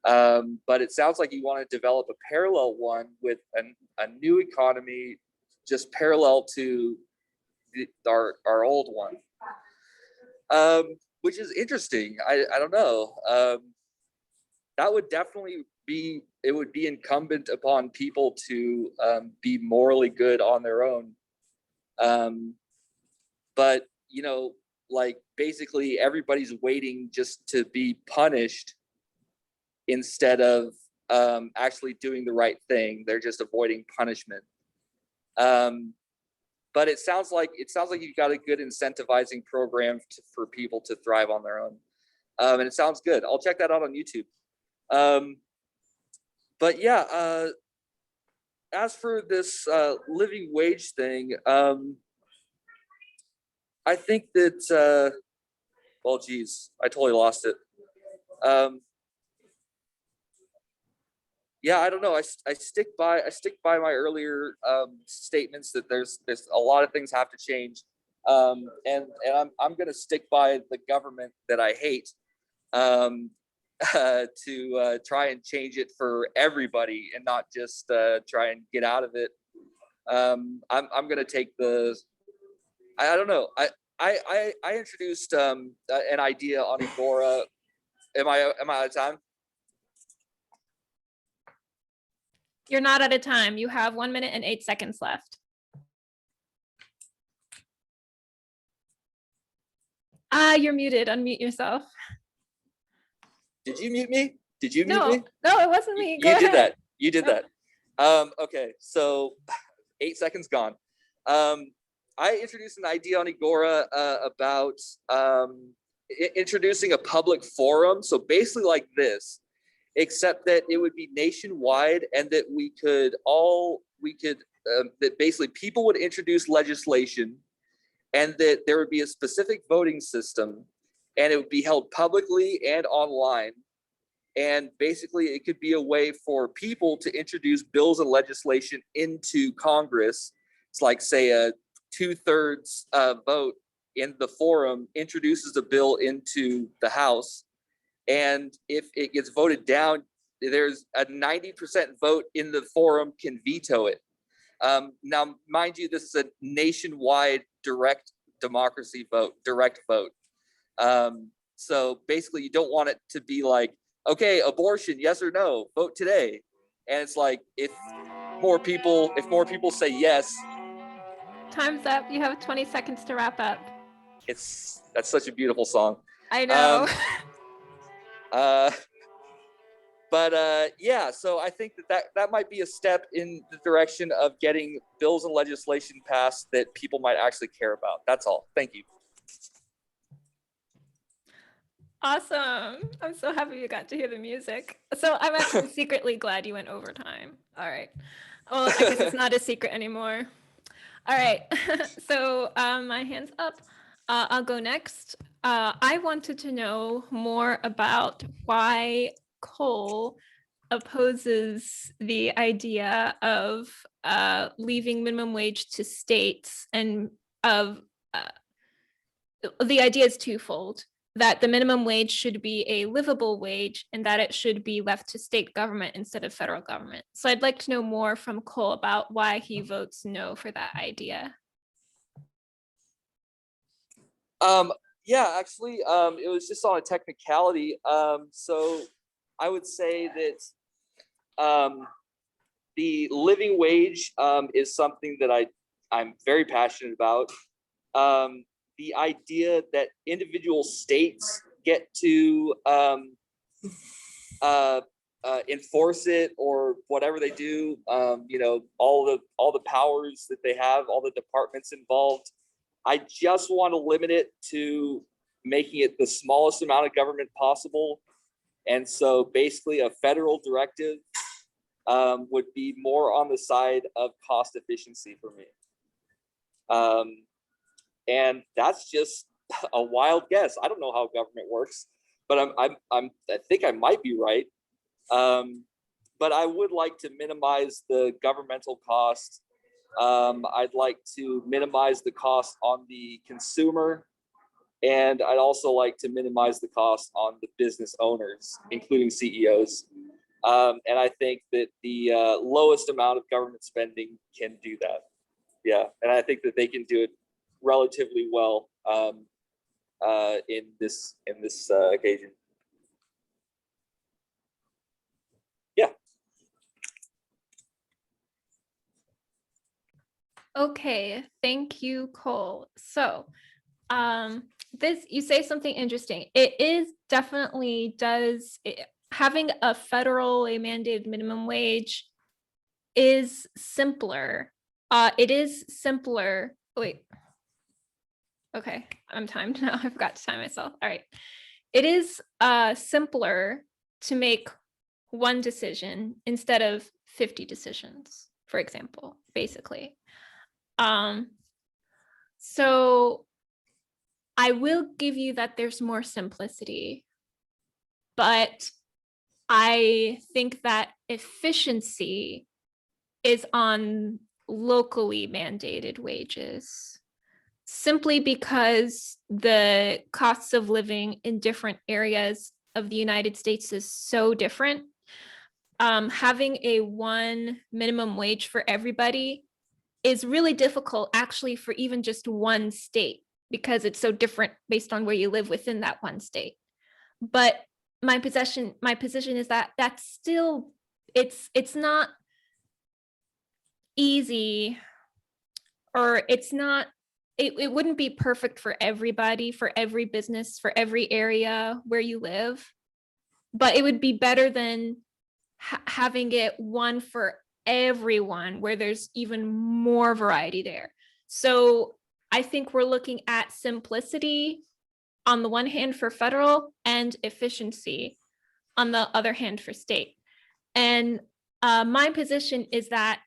But it sounds like you want to develop a parallel one with a new economy, just parallel to our old one, which is interesting. I don't know. That would definitely be, it would be incumbent upon people to be morally good on their own. But, you know, like basically everybody's waiting just to be punished instead of actually doing the right thing. They're just avoiding punishment. But it sounds like you've got a good incentivizing program for people to thrive on their own. And it sounds good. I'll check that out on YouTube. But yeah, as for this living wage thing, I think that well, geez, I totally lost it. Yeah, I don't know. I stick by my earlier statements that there's a lot of things have to change, and I'm gonna stick by the government that I hate, um, to try and change it for everybody and not just try and get out of it. I'm gonna take the I don't know. I introduced an idea on Agora. Am I out of time?
You're not out of time. You have 1 minute and 8 seconds left. You're muted. Unmute yourself.
Did you mute me? Did you mute
No,
me?
no, it wasn't me. Go
You did
ahead.
that. You did
No.
that. Okay, so 8 seconds gone. I introduced an idea on Agora about introducing a public forum. So basically like this, except that it would be nationwide and that that basically people would introduce legislation and that there would be a specific voting system and it would be held publicly and online. And basically it could be a way for people to introduce bills and legislation into Congress. It's like, say, a 2/3 vote in the forum introduces a bill into the House. And if it gets voted down, there's a 90% vote in the forum can veto it. Now, mind you, this is a nationwide direct democracy vote, direct vote. So basically you don't want it to be like, okay, abortion, yes or no, vote today. And it's like, if more people say yes,
Time's up. You have 20 seconds to wrap up.
that's such a beautiful song.
I know.
Yeah, so I think that might be a step in the direction of getting bills and legislation passed that people might actually care about. That's all. Thank you.
Awesome. I'm so happy you got to hear the music. So I'm actually secretly glad you went overtime. All right. Well, I guess it's not a secret anymore. All right. So my hand's up. I'll go next. I wanted to know more about why Cole opposes the idea of leaving minimum wage to states, and of the idea is twofold: that the minimum wage should be a livable wage and that it should be left to state government instead of federal government. So I'd like to know more from Cole about why he votes no for that idea.
Yeah, actually, it was just on a technicality. So I would say that the living wage is something that I'm very passionate about. The idea that individual states get to enforce it or whatever they do, all the powers that they have, all the departments involved. I just want to limit it to making it the smallest amount of government possible. And so basically a federal directive would be more on the side of cost efficiency for me. And that's just a wild guess. I don't know how government works, but I think I might be right. But I would like to minimize the governmental cost. I'd like to minimize the cost on the consumer, and I'd also like to minimize the cost on the business owners, including CEOs. And I think that the lowest amount of government spending can do that. Yeah, and I think that they can do it relatively well in this occasion. Yeah.
Okay, thank you, Cole. So this, you say something interesting. It is definitely having a federally mandated minimum wage is simpler. It is simpler. Wait. Okay, I'm timed now. I forgot to time myself. All right. It is simpler to make one decision instead of 50 decisions. for example, basically. So I will give you that there's more simplicity, but I think that efficiency is on locally mandated wages, simply because the costs of living in different areas of the United States is so different. Having a one minimum wage for everybody is really difficult, actually, for even just one state, because it's so different based on where you live within that one state. But my position is that that's still, it's not easy, or it's not, it wouldn't be perfect for everybody, for every business, for every area where you live, but it would be better than having it one for everyone, where there's even more variety there. So I think we're looking at simplicity on the one hand for federal, and efficiency on the other hand for state. And my position is that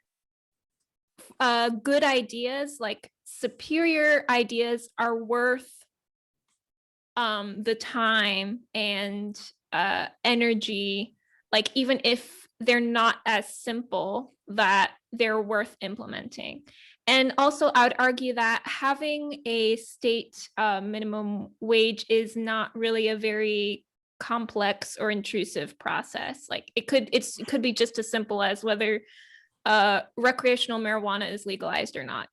good ideas, like superior ideas, are worth the time and energy, like even if they're not as simple, that they're worth implementing. And also, I would argue that having a state minimum wage is not really a very complex or intrusive process. Like it could be just as simple as whether recreational marijuana is legalized or not,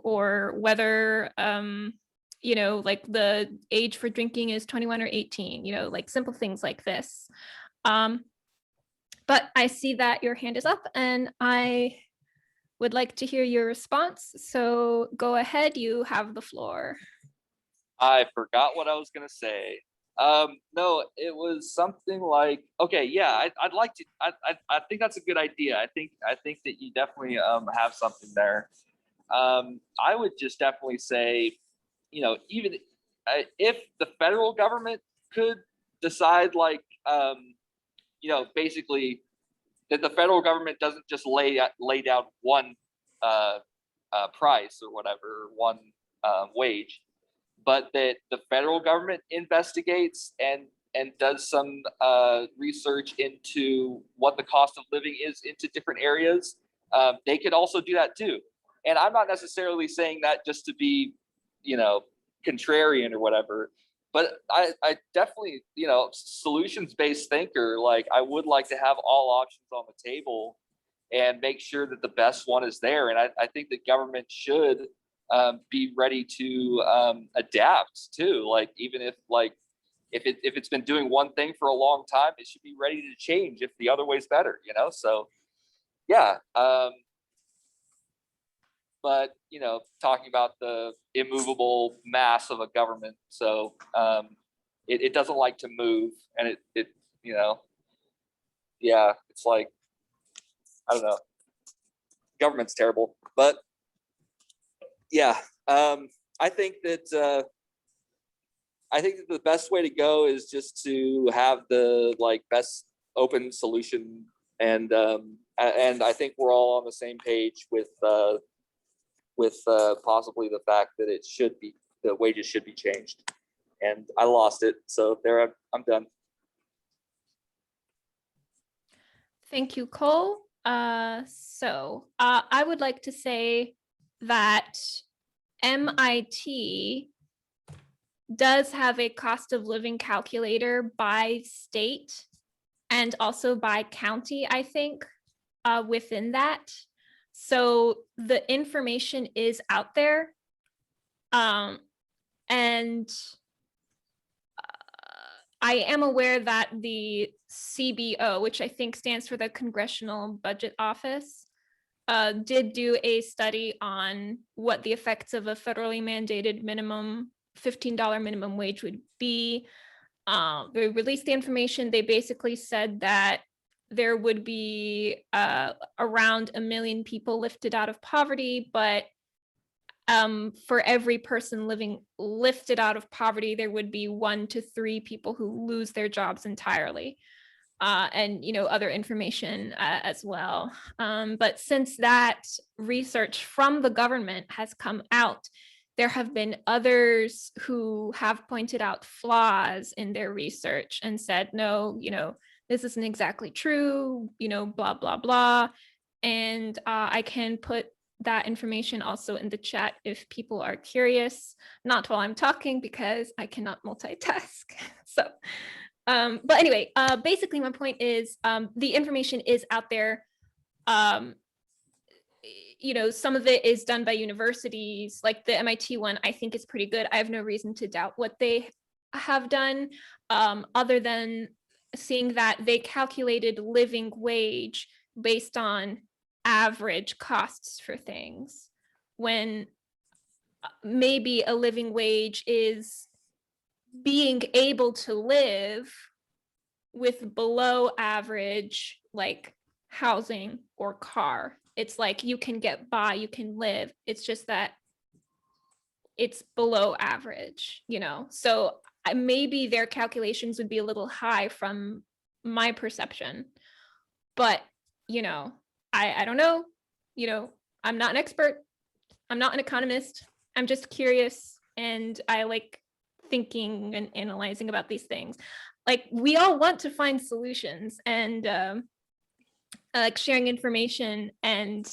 or whether like the age for drinking is 21 or 18, like simple things like this. But I see that your hand is up, and I would like to hear your response. So go ahead, you have the floor.
I forgot what I was gonna say. No, it was something like, okay, yeah, I'd like to. I think that's a good idea. I think that you definitely have something there. I would just definitely say, even if the federal government could decide, like, basically that the federal government doesn't just lay down one price or whatever, one wage, but that the federal government investigates and does some research into what the cost of living is into different areas. They could also do that too. And I'm not necessarily saying that just to be, contrarian or whatever, but I definitely, solutions-based thinker, like I would like to have all options on the table and make sure that the best one is there. And I think the government should be ready to adapt too. Like, even if it's been doing one thing for a long time, it should be ready to change if the other way's better, So yeah. But talking about the immovable mass of a government, so it doesn't like to move, and it yeah, it's like, I don't know, government's terrible. But yeah, I think that the best way to go is just to have the best open solution, and I think we're all on the same page with possibly the fact that the wages should be changed. And I lost it, so there, I'm done.
Thank you, Cole. So I would like to say that MIT does have a cost of living calculator by state and also by county, I think, within that. So the information is out there. And I am aware that the CBO, which I think stands for the Congressional Budget Office, did do a study on what the effects of a federally mandated $15 minimum wage would be. They released the information. They basically said that there would be around 1 million people lifted out of poverty, but for every person living lifted out of poverty, there would be 1 to 3 people who lose their jobs entirely. and other information as well. But since that research from the government has come out, there have been others who have pointed out flaws in their research and said, no, this isn't exactly true, blah, blah, blah. And I can put that information also in the chat if people are curious, not while I'm talking because I cannot multitask. So, but anyway, basically my point is the information is out there. Some of it is done by universities, like the MIT one, I think is pretty good. I have no reason to doubt what they have done, other than seeing that they calculated living wage based on average costs for things, when maybe a living wage is being able to live with below average, like housing or car. It's like you can get by, you can live. It's just that it's below average, So maybe their calculations would be a little high from my perception, but I don't know. I'm not an expert. I'm not an economist. I'm just curious, and I like thinking and analyzing about these things. Like, we all want to find solutions, and like sharing information and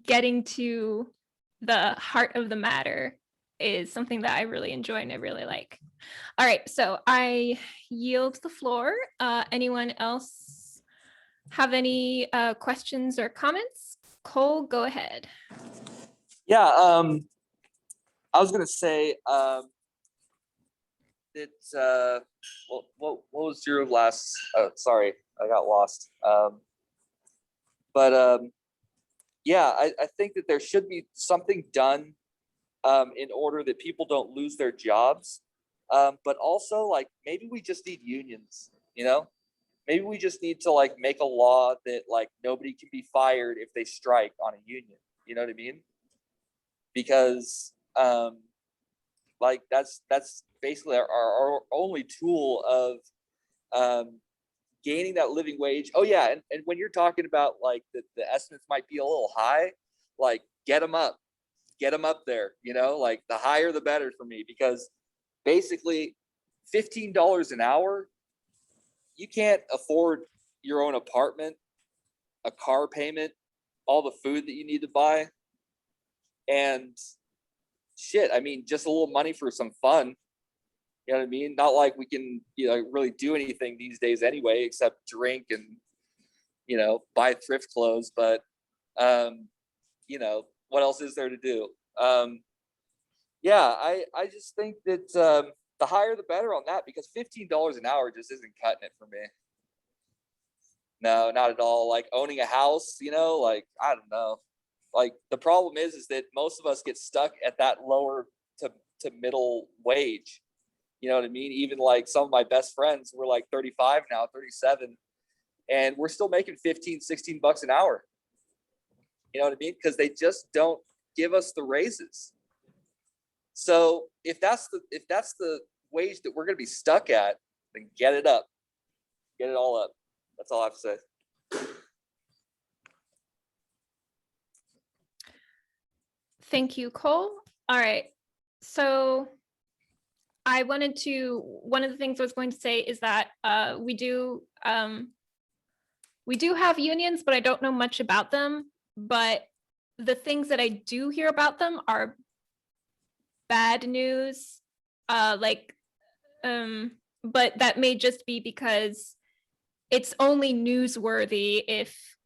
getting to the heart of the matter is something that I really enjoy and I really like. All right, so I yield the floor. Anyone else have any questions or comments? Cole, go ahead.
Yeah, I was gonna say that what was your last? Oh, sorry, I got lost. But yeah, I think that there should be something done in order that people don't lose their jobs. But also, like, maybe we just need unions, Maybe we just need to like make a law that like nobody can be fired if they strike on a union. You know what I mean? Because like that's basically our only tool of gaining that living wage. Oh yeah, and when you're talking about like the estimates might be a little high, like get them up there, like the higher the better for me, because basically $15 an hour, you can't afford your own apartment, a car payment, all the food that you need to buy, and shit, I mean, just a little money for some fun. You know what I mean? Not like we can, really do anything these days anyway, except drink and, buy thrift clothes. But, what else is there to do? Yeah, I just think that the higher the better on that, because $15 an hour just isn't cutting it for me. No, not at all. Like owning a house, like, I don't know. Like the problem is that most of us get stuck at that lower to middle wage. You know what I mean? Even like some of my best friends, we're like 35 now, 37, and we're still making 15, 16 bucks an hour. You know what I mean? Because they just don't give us the raises. So if that's the wage that we're going to be stuck at, then get it up, get it all up. That's all I have to say.
Thank you, Cole. All right. So one of the things I was going to say is that we do have unions, but I don't know much about them. But the things that I do hear about them are bad news. But that may just be because it's only newsworthy if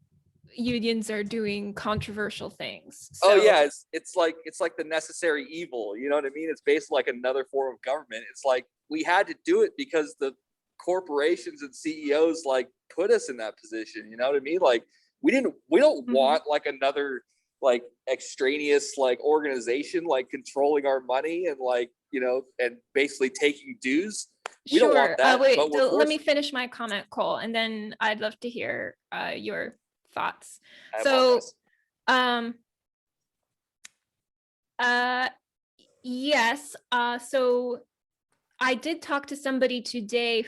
unions are doing controversial things.
So, oh yeah, it's like the necessary evil. You know what I mean? It's basically like another form of government. It's like we had to do it because the corporations and CEOs like put us in that position. You know what I mean? Like we don't want like another like extraneous like organization like controlling our money and like and basically taking dues. We don't want that.
Wait, let me finish my comment, Cole, and then I'd love to hear your thoughts. So yes, so I did talk to somebody today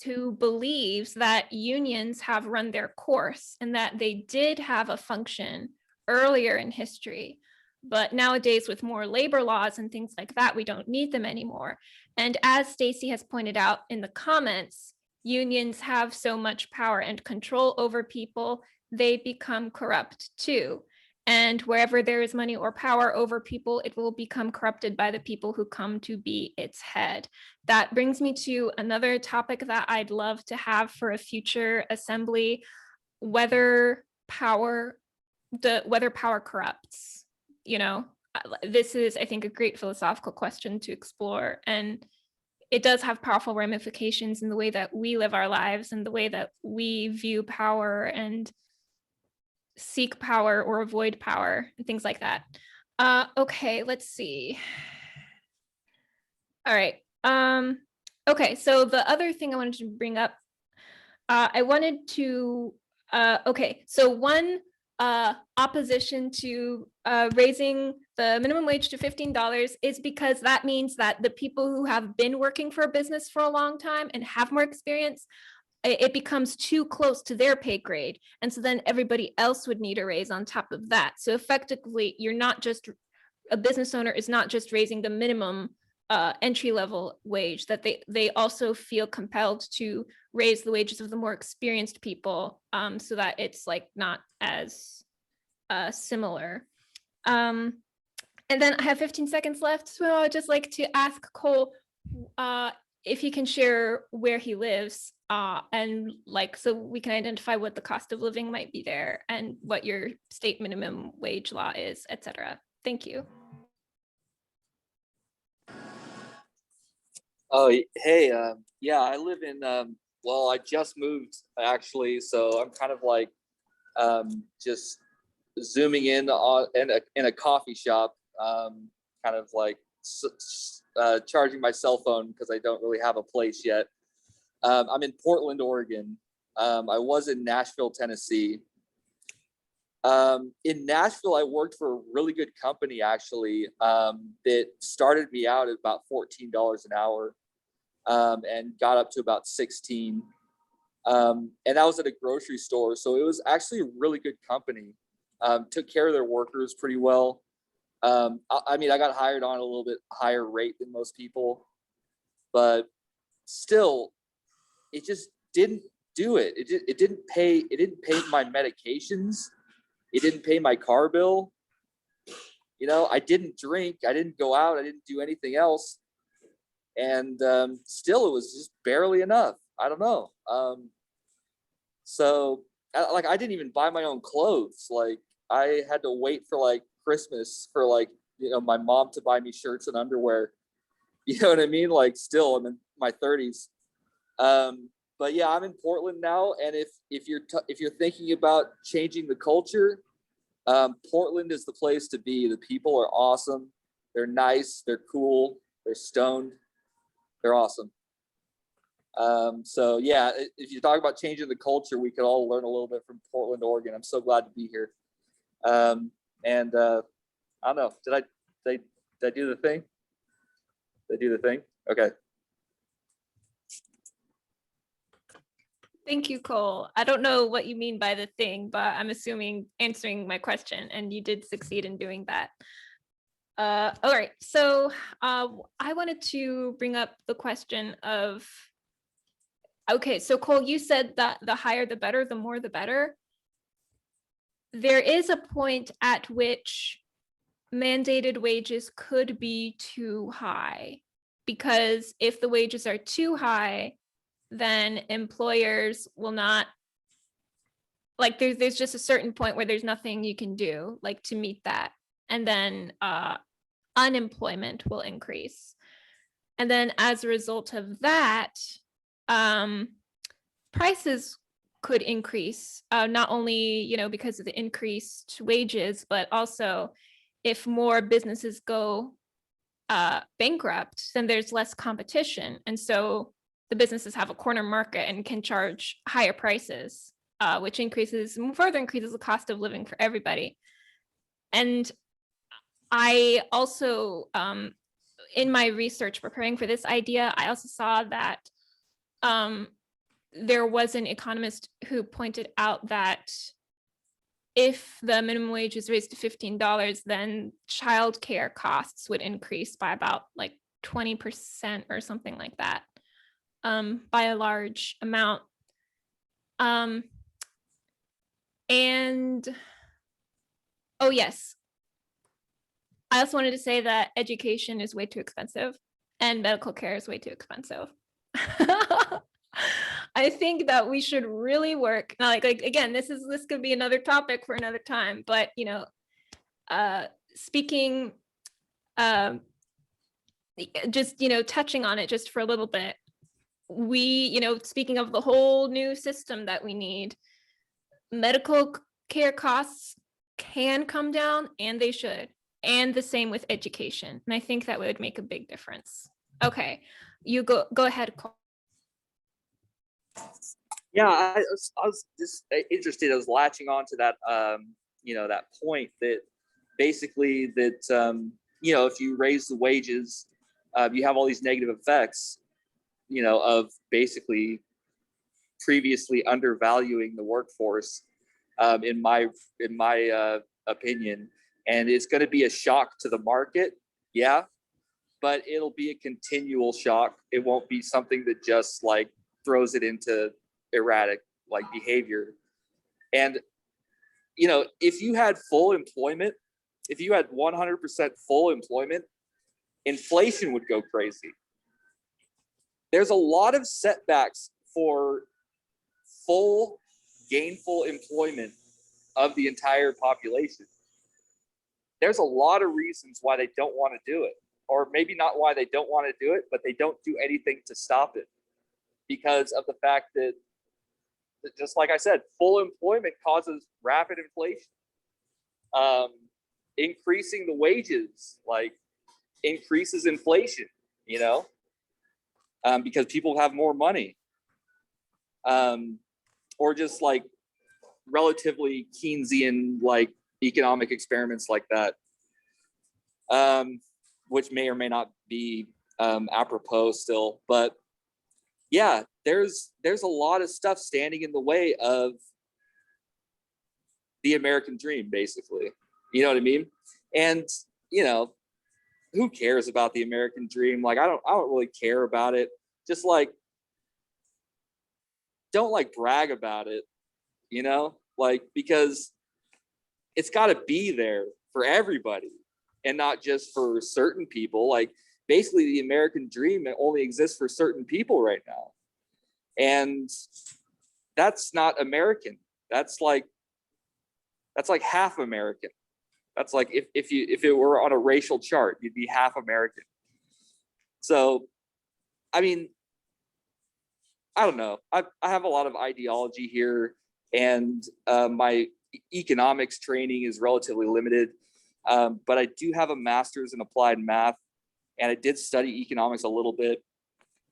who believes that unions have run their course and that they did have a function earlier in history. But nowadays, with more labor laws and things like that, we don't need them anymore. And as Stacy has pointed out in the comments, unions have so much power and control over people, they become corrupt too. And wherever there is money or power over people, it will become corrupted by the people who come to be its head. That brings me to another topic that I'd love to have for a future assembly, whether power corrupts. You know, this is, I think, a great philosophical question to explore. And it does have powerful ramifications in the way that we live our lives and the way that we view power and seek power or avoid power and things like that. Okay, let's see. All right. Okay, so the other thing I wanted to bring up, I wanted to, okay, so one opposition to raising the minimum wage to $15 is because that means that the people who have been working for a business for a long time and have more experience, it becomes too close to their pay grade. And so then everybody else would need a raise on top of that. So effectively, you're not just, a business owner is not just raising the minimum entry level wage, that they also feel compelled to raise the wages of the more experienced people, so that it's like not as similar. And then I have 15 seconds left. So I'd just like to ask Cole if he can share where he lives, and like, so we can identify what the cost of living might be there and what your state minimum wage law is, etc. Thank you.
Oh, hey, yeah, I live in, well, I just moved actually, so I'm kind of like just zooming in on in a coffee shop, kind of like charging my cell phone because I don't really have a place yet. I'm in Portland, Oregon. I was in Nashville, Tennessee. In Nashville, I worked for a really good company actually, that started me out at about $14 an hour, and got up to about 16. And I was at a grocery store, so it was actually a really good company. Took care of their workers pretty well. I mean, I got hired on a little bit higher rate than most people, but still, it just didn't do it. It didn't pay. It didn't pay my medications. It didn't pay my car bill. You know, I didn't drink. I didn't go out. I didn't do anything else. And still, it was just barely enough. I don't know. So, like, I didn't even buy my own clothes. Like, I had to wait for like Christmas for like, you know, my mom to buy me shirts and underwear. You know what I mean? Like, still, I'm in my 30s. But yeah, I'm in Portland now, and if you're thinking about changing the culture, Portland is the place to be. The people are awesome. They're nice. They're cool. They're stoned. They're awesome. So yeah, if you talk about changing the culture, we could all learn a little bit from Portland, Oregon. I'm so glad to be here. And I don't know. Did I do the thing? Did I do the thing? Okay.
Thank you, Cole. I don't know what you mean by the thing, but I'm assuming answering my question, and you did succeed in doing that. All right, so I wanted to bring up the question of, okay, so Cole, you said that the higher the better, the more the better. There is a point at which mandated wages could be too high, because if the wages are too high, then employers will not, like, there's just a certain point where there's nothing you can do like to meet that, and then unemployment will increase, and then as a result of that, prices could increase, not only, you know, because of the increased wages, but also if more businesses go bankrupt, then there's less competition, and so the businesses have a corner market and can charge higher prices, which further increases the cost of living for everybody. And I also, in my research preparing for this idea, I also saw that there was an economist who pointed out that if the minimum wage is raised to $15, then childcare costs would increase by about like 20% or something like that, by a large amount. And oh yes, I also wanted to say that education is way too expensive and medical care is way too expensive. I think that we should really work. Now, like again, this could be another topic for another time, but speaking, just touching on it just for a little bit. We, speaking of the whole new system that we need, medical care costs can come down, and they should, and the same with education. And I think that would make a big difference. Okay, you go ahead, Cole.
Yeah, I was just interested. I was latching on to that, that point that basically that, if you raise the wages, you have all these negative effects, of basically previously undervaluing the workforce, in my opinion, and it's going to be a shock to the market. Yeah, but it'll be a continual shock. It won't be something that just like throws it into erratic like behavior. And if you had full employment, if you had 100% full employment, inflation would go crazy. There's a lot of setbacks for full gainful employment of the entire population. There's a lot of reasons why they don't want to do it, or maybe not why they don't want to do it, but they don't do anything to stop it because of the fact that, just like I said, full employment causes rapid inflation. Increasing the wages like increases inflation, because people have more money, or just like relatively Keynesian like economic experiments like that, which may or may not be apropos still, but yeah, there's a lot of stuff standing in the way of the American dream, basically. You know what I mean? And who cares about the American dream? Like, I don't really care about it. Just like, don't like brag about it, like, because it's got to be there for everybody and not just for certain people. Like, basically the American dream only exists for certain people right now. And that's not American. That's like half American. That's like if it were on a racial chart, you'd be half American. So, I mean, I don't know. I have a lot of ideology here, and my economics training is relatively limited. But I do have a master's in applied math, and I did study economics a little bit.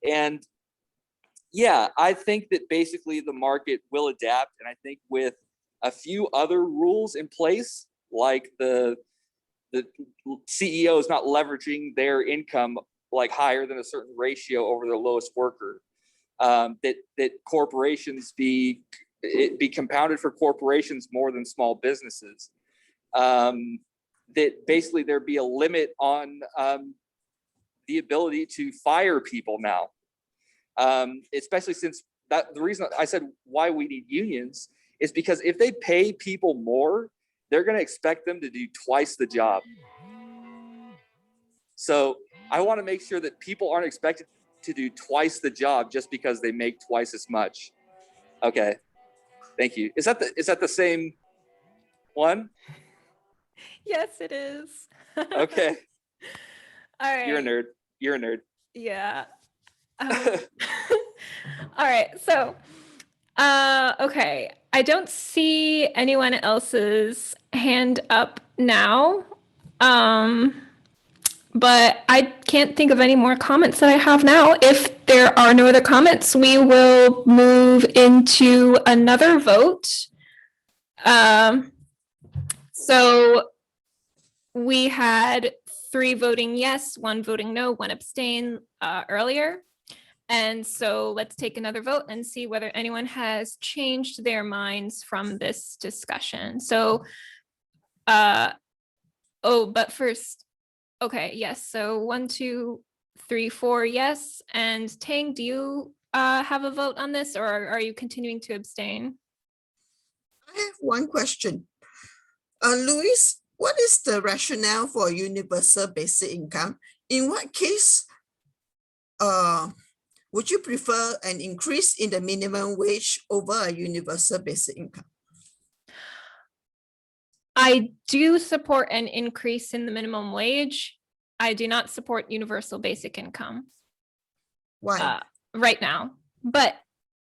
And yeah, I think that basically the market will adapt. And I think with a few other rules in place, like the CEO is not leveraging their income like higher than a certain ratio over their lowest worker, that corporations be compounded for corporations more than small businesses, that basically there be a limit on the ability to fire people now, especially since that the reason I said why we need unions is because if they pay people more, they're going to expect them to do twice the job. So I want to make sure that people aren't expected to do twice the job just because they make twice as much. Okay, thank you. Is that the same one?
Yes, it is.
Okay.
All right.
You're a nerd.
Yeah. All right. So, okay. I don't see anyone else's hand up now. But I can't think of any more comments that I have now. If there are no other comments, we will move into another vote. So we had 3 voting yes, 1 voting no, 1 abstain earlier. And so let's take another vote and see whether anyone has changed their minds from this discussion. So, but first, okay, yes. So 1, 2, 3, 4, yes. And Tang, do you have a vote on this, or are you continuing to abstain?
I have one question. Louis, what is the rationale for universal basic income? In what case would you prefer an increase in the minimum wage over a universal basic income?
I do support an increase in the minimum wage. I do not support universal basic income
Why?
right now. But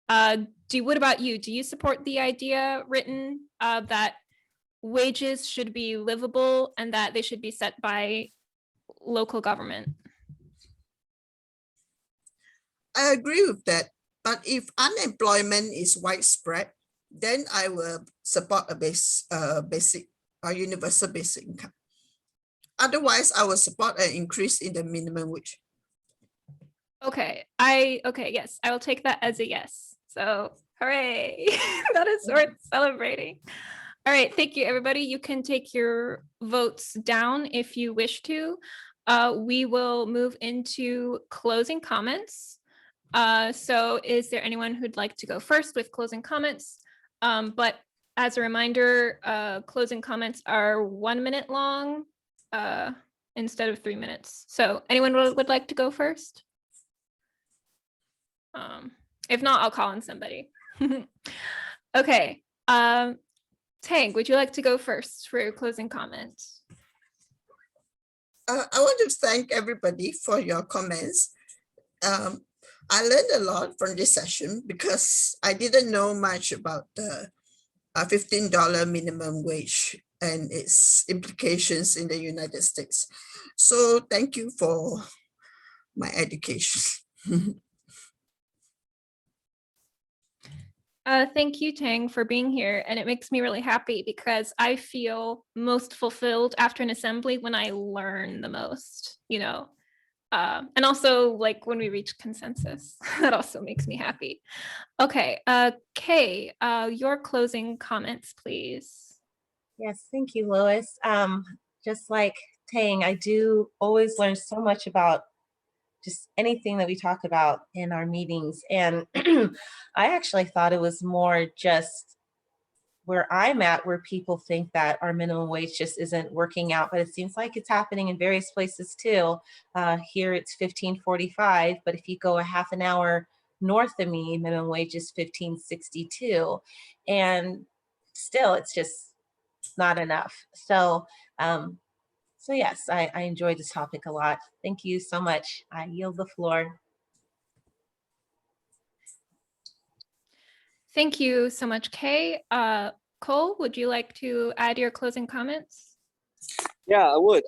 what about you? Do you support the idea written that wages should be livable and that they should be set by local government?
I agree with that. But if unemployment is widespread, then I will support a universal basic income. Otherwise, I will support an increase in the minimum wage.
Okay, yes, I will take that as a yes. So hooray, that is worth celebrating. All right, thank you, everybody. You can take your votes down if you wish to. We will move into closing comments. So is there anyone who'd like to go first with closing comments? But as a reminder, closing comments are 1 minute long instead of 3 minutes. So anyone would like to go first? If not, I'll call on somebody. Okay. Tang, would you like to go first for your closing comments?
I want to thank everybody for your comments. I learned a lot from this session because I didn't know much about the $15 minimum wage and its implications in the United States. So thank you for my education.
Thank you, Tang, for being here. And it makes me really happy because I feel most fulfilled after an assembly when I learn the most, and also like when we reach consensus. That also makes me happy. Okay, Kay, your closing comments, please.
Yes, thank you, Lois. Just like Tang, I do always learn so much about just anything that we talk about in our meetings. And I actually thought it was more just where I'm at, where people think that our minimum wage just isn't working out, but it seems like it's happening in various places too. Here it's $15.45, but if you go a half an hour north of me, minimum wage is $15.62. And still, it's just not enough. So yes, I enjoyed this topic a lot. Thank you so much. I yield the floor.
Thank you so much, Kay. Cole, would you like to add your closing comments?
Yeah, I would.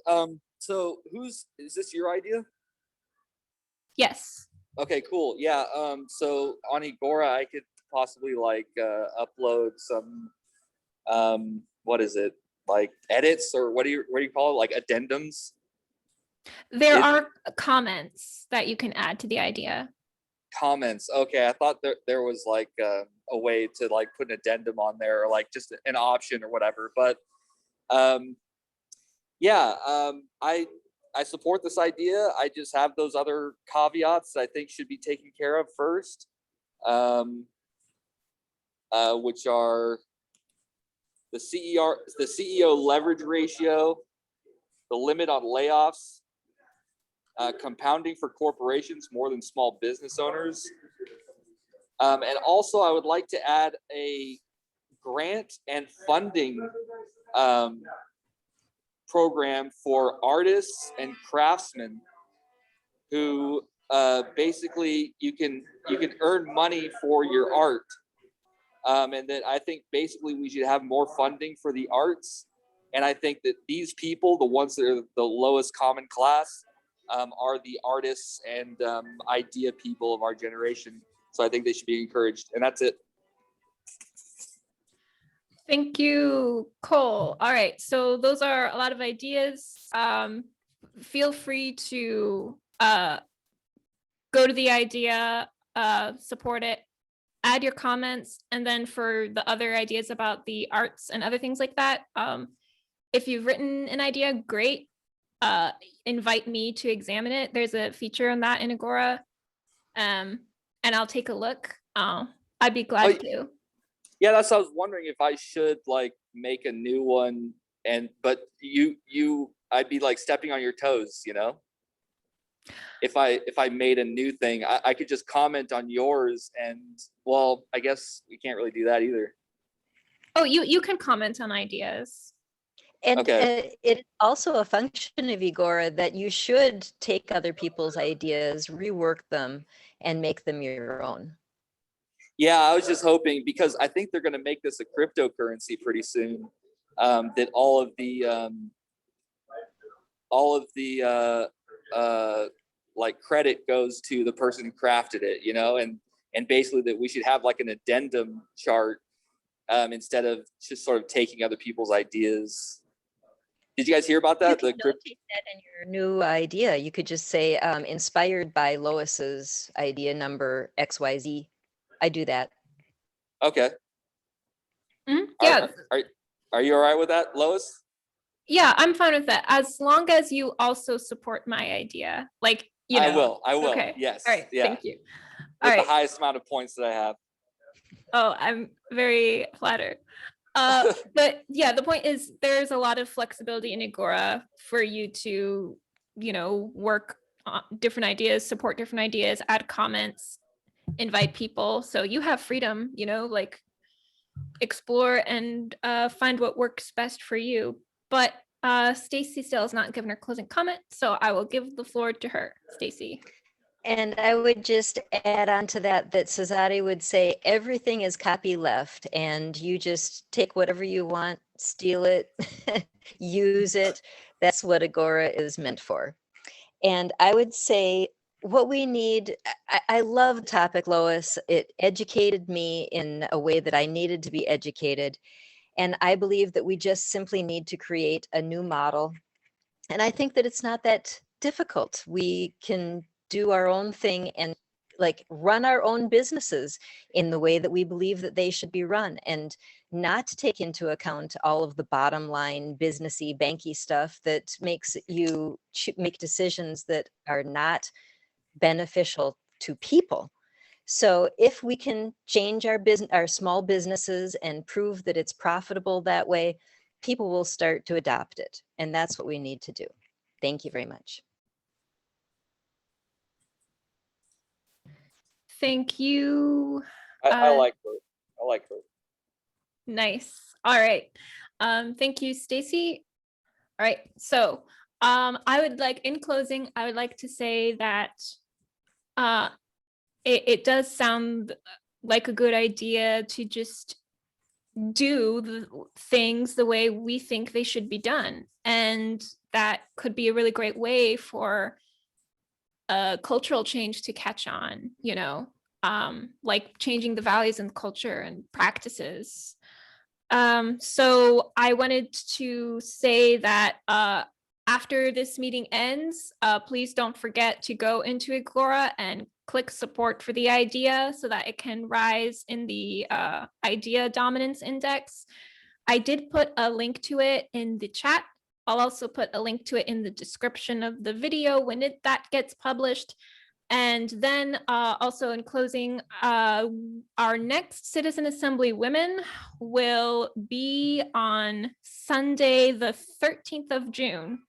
So is this your idea?
Yes.
Okay, cool. Yeah. So on Agora, I could possibly upload some, what is it? Like edits, or what do you call it? Like addendums?
There are comments that you can add to the idea.
Comments. Okay, I thought there was like a way to like put an addendum on there, or like just an option or whatever. But yeah, I support this idea. I just have those other caveats that I think should be taken care of first, which are the CEO leverage ratio, the limit on layoffs, compounding for corporations more than small business owners. And also I would like to add a grant and funding program for artists and craftsmen who basically you can earn money for your art. And then I think basically we should have more funding for the arts. And I think that these people, the ones that are the lowest common class, are the artists and idea people of our generation. So I think they should be encouraged. And that's it.
Thank you, Cole. All right, so those are a lot of ideas. feel free to go to the idea, support it, add your comments, and then for the other ideas about the arts and other things like that, if you've written an idea, great. Invite me to examine it. There's a feature on that in Agora, and I'll take a look. I'd be glad to.
Yeah, that's what I was wondering, if I should like make a new one, but I'd be like stepping on your toes, you know? If I made a new thing, I could just comment on yours, and well, I guess we can't really do that either.
Oh, you can comment on ideas.
And
Okay.
it's also a function of Agora that you should take other people's ideas, rework them, and make them your own.
Yeah, I was just hoping, because I think they're going to make this a cryptocurrency pretty soon. That all of the like credit goes to the person who crafted it, you know, and basically that we should have like an addendum chart instead of just sort of taking other people's ideas. Did you guys hear about that?
You can notate that in your new idea. You could just say inspired by Lois's idea number XYZ. I do that.
Okay.
Yeah.
Are you all right with that, Lois?
Yeah, I'm fine with that. As long as you also support my idea. Like, you know.
I will.
Okay.
Yes.
All right.
Yeah.
Thank you.
With
All
the
right.
highest amount of points that I have.
Oh, I'm very flattered. But yeah, the point is there's a lot of flexibility in Agora for you to, you know, work on different ideas, support different ideas, add comments, invite people. So you have freedom, you know, like explore and find what works best for you. But Stacy still has not given her closing comment, so I will give the floor to her. Stacy.
And I would just add on to that Cesare would say everything is copy left, and you just take whatever you want, steal it, use it. That's what Agora is meant for. And I would say what we need, I love the topic, Lois. It educated me in a way that I needed to be educated. And I believe that we just simply need to create a new model. And I think that it's not that difficult. We can do our own thing and like run our own businesses in the way that we believe that they should be run, and not take into account all of the bottom line businessy banky stuff that makes you make decisions that are not beneficial to people. So if we can change our small businesses and prove that it's profitable that way, people will start to adopt it. And that's what we need to do. Thank you very much.
Thank you.
I like her. I like her.
Nice. All right. Thank you, Stacy. All right. So I would like, in closing, I would like to say that it does sound like a good idea to just do the things the way we think they should be done. And that could be a really great way for a cultural change to catch on, you know, like changing the values and culture and practices. So I wanted to say that after this meeting ends, please don't forget to go into Agora and click support for the idea so that it can rise in the idea dominance index. I did put a link to it in the chat. I'll also put a link to it in the description of the video when that gets published. And then also in closing, our next Citizen Assembly Women will be on Sunday, the 13th of June.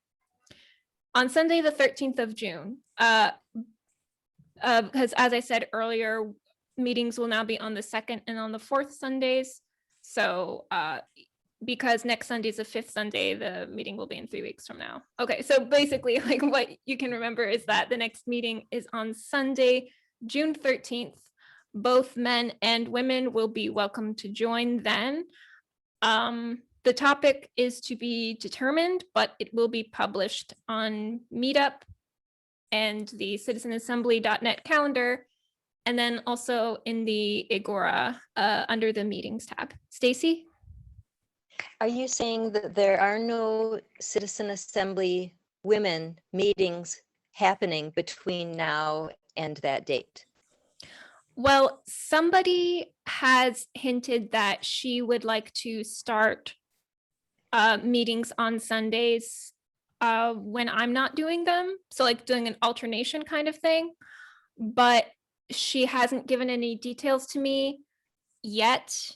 On Sunday, the 13th of June, because as I said earlier, meetings will now be on the 2nd and on the 4th Sundays. So because next Sunday is the 5th Sunday, the meeting will be in 3 weeks from now. Okay, so basically like what you can remember is that the next meeting is on Sunday, June 13th. Both men and women will be welcome to join then. The topic is to be determined, but it will be published on Meetup and the citizenassembly.net calendar, and then also in the Agora under the meetings tab. Stacy?
Are you saying that there are no Citizen Assembly women meetings happening between now and that date?
Well, somebody has hinted that she would like to start meetings on Sundays when I'm not doing them. So like doing an alternation kind of thing. But she hasn't given any details to me yet.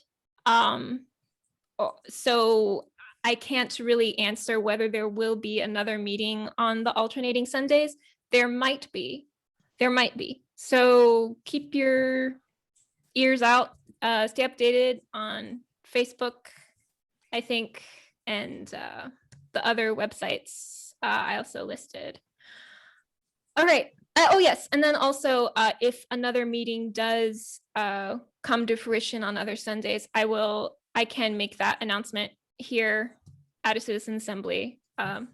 So I can't really answer whether there will be another meeting on the alternating Sundays. There might be. So keep your ears out, stay updated on Facebook, I think, and the other websites I also listed. All right. Oh, yes. And then also, if another meeting does come to fruition on other Sundays, I can make that announcement here at a Citizen Assembly on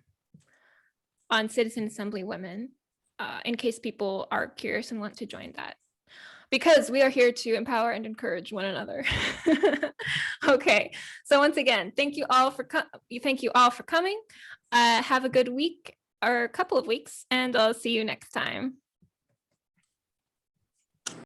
Citizen Assembly Women, in case people are curious and want to join that. Because we are here to empower and encourage one another. Okay, so once again, thank you all for coming. Have a good week or a couple of weeks, and I'll see you next time.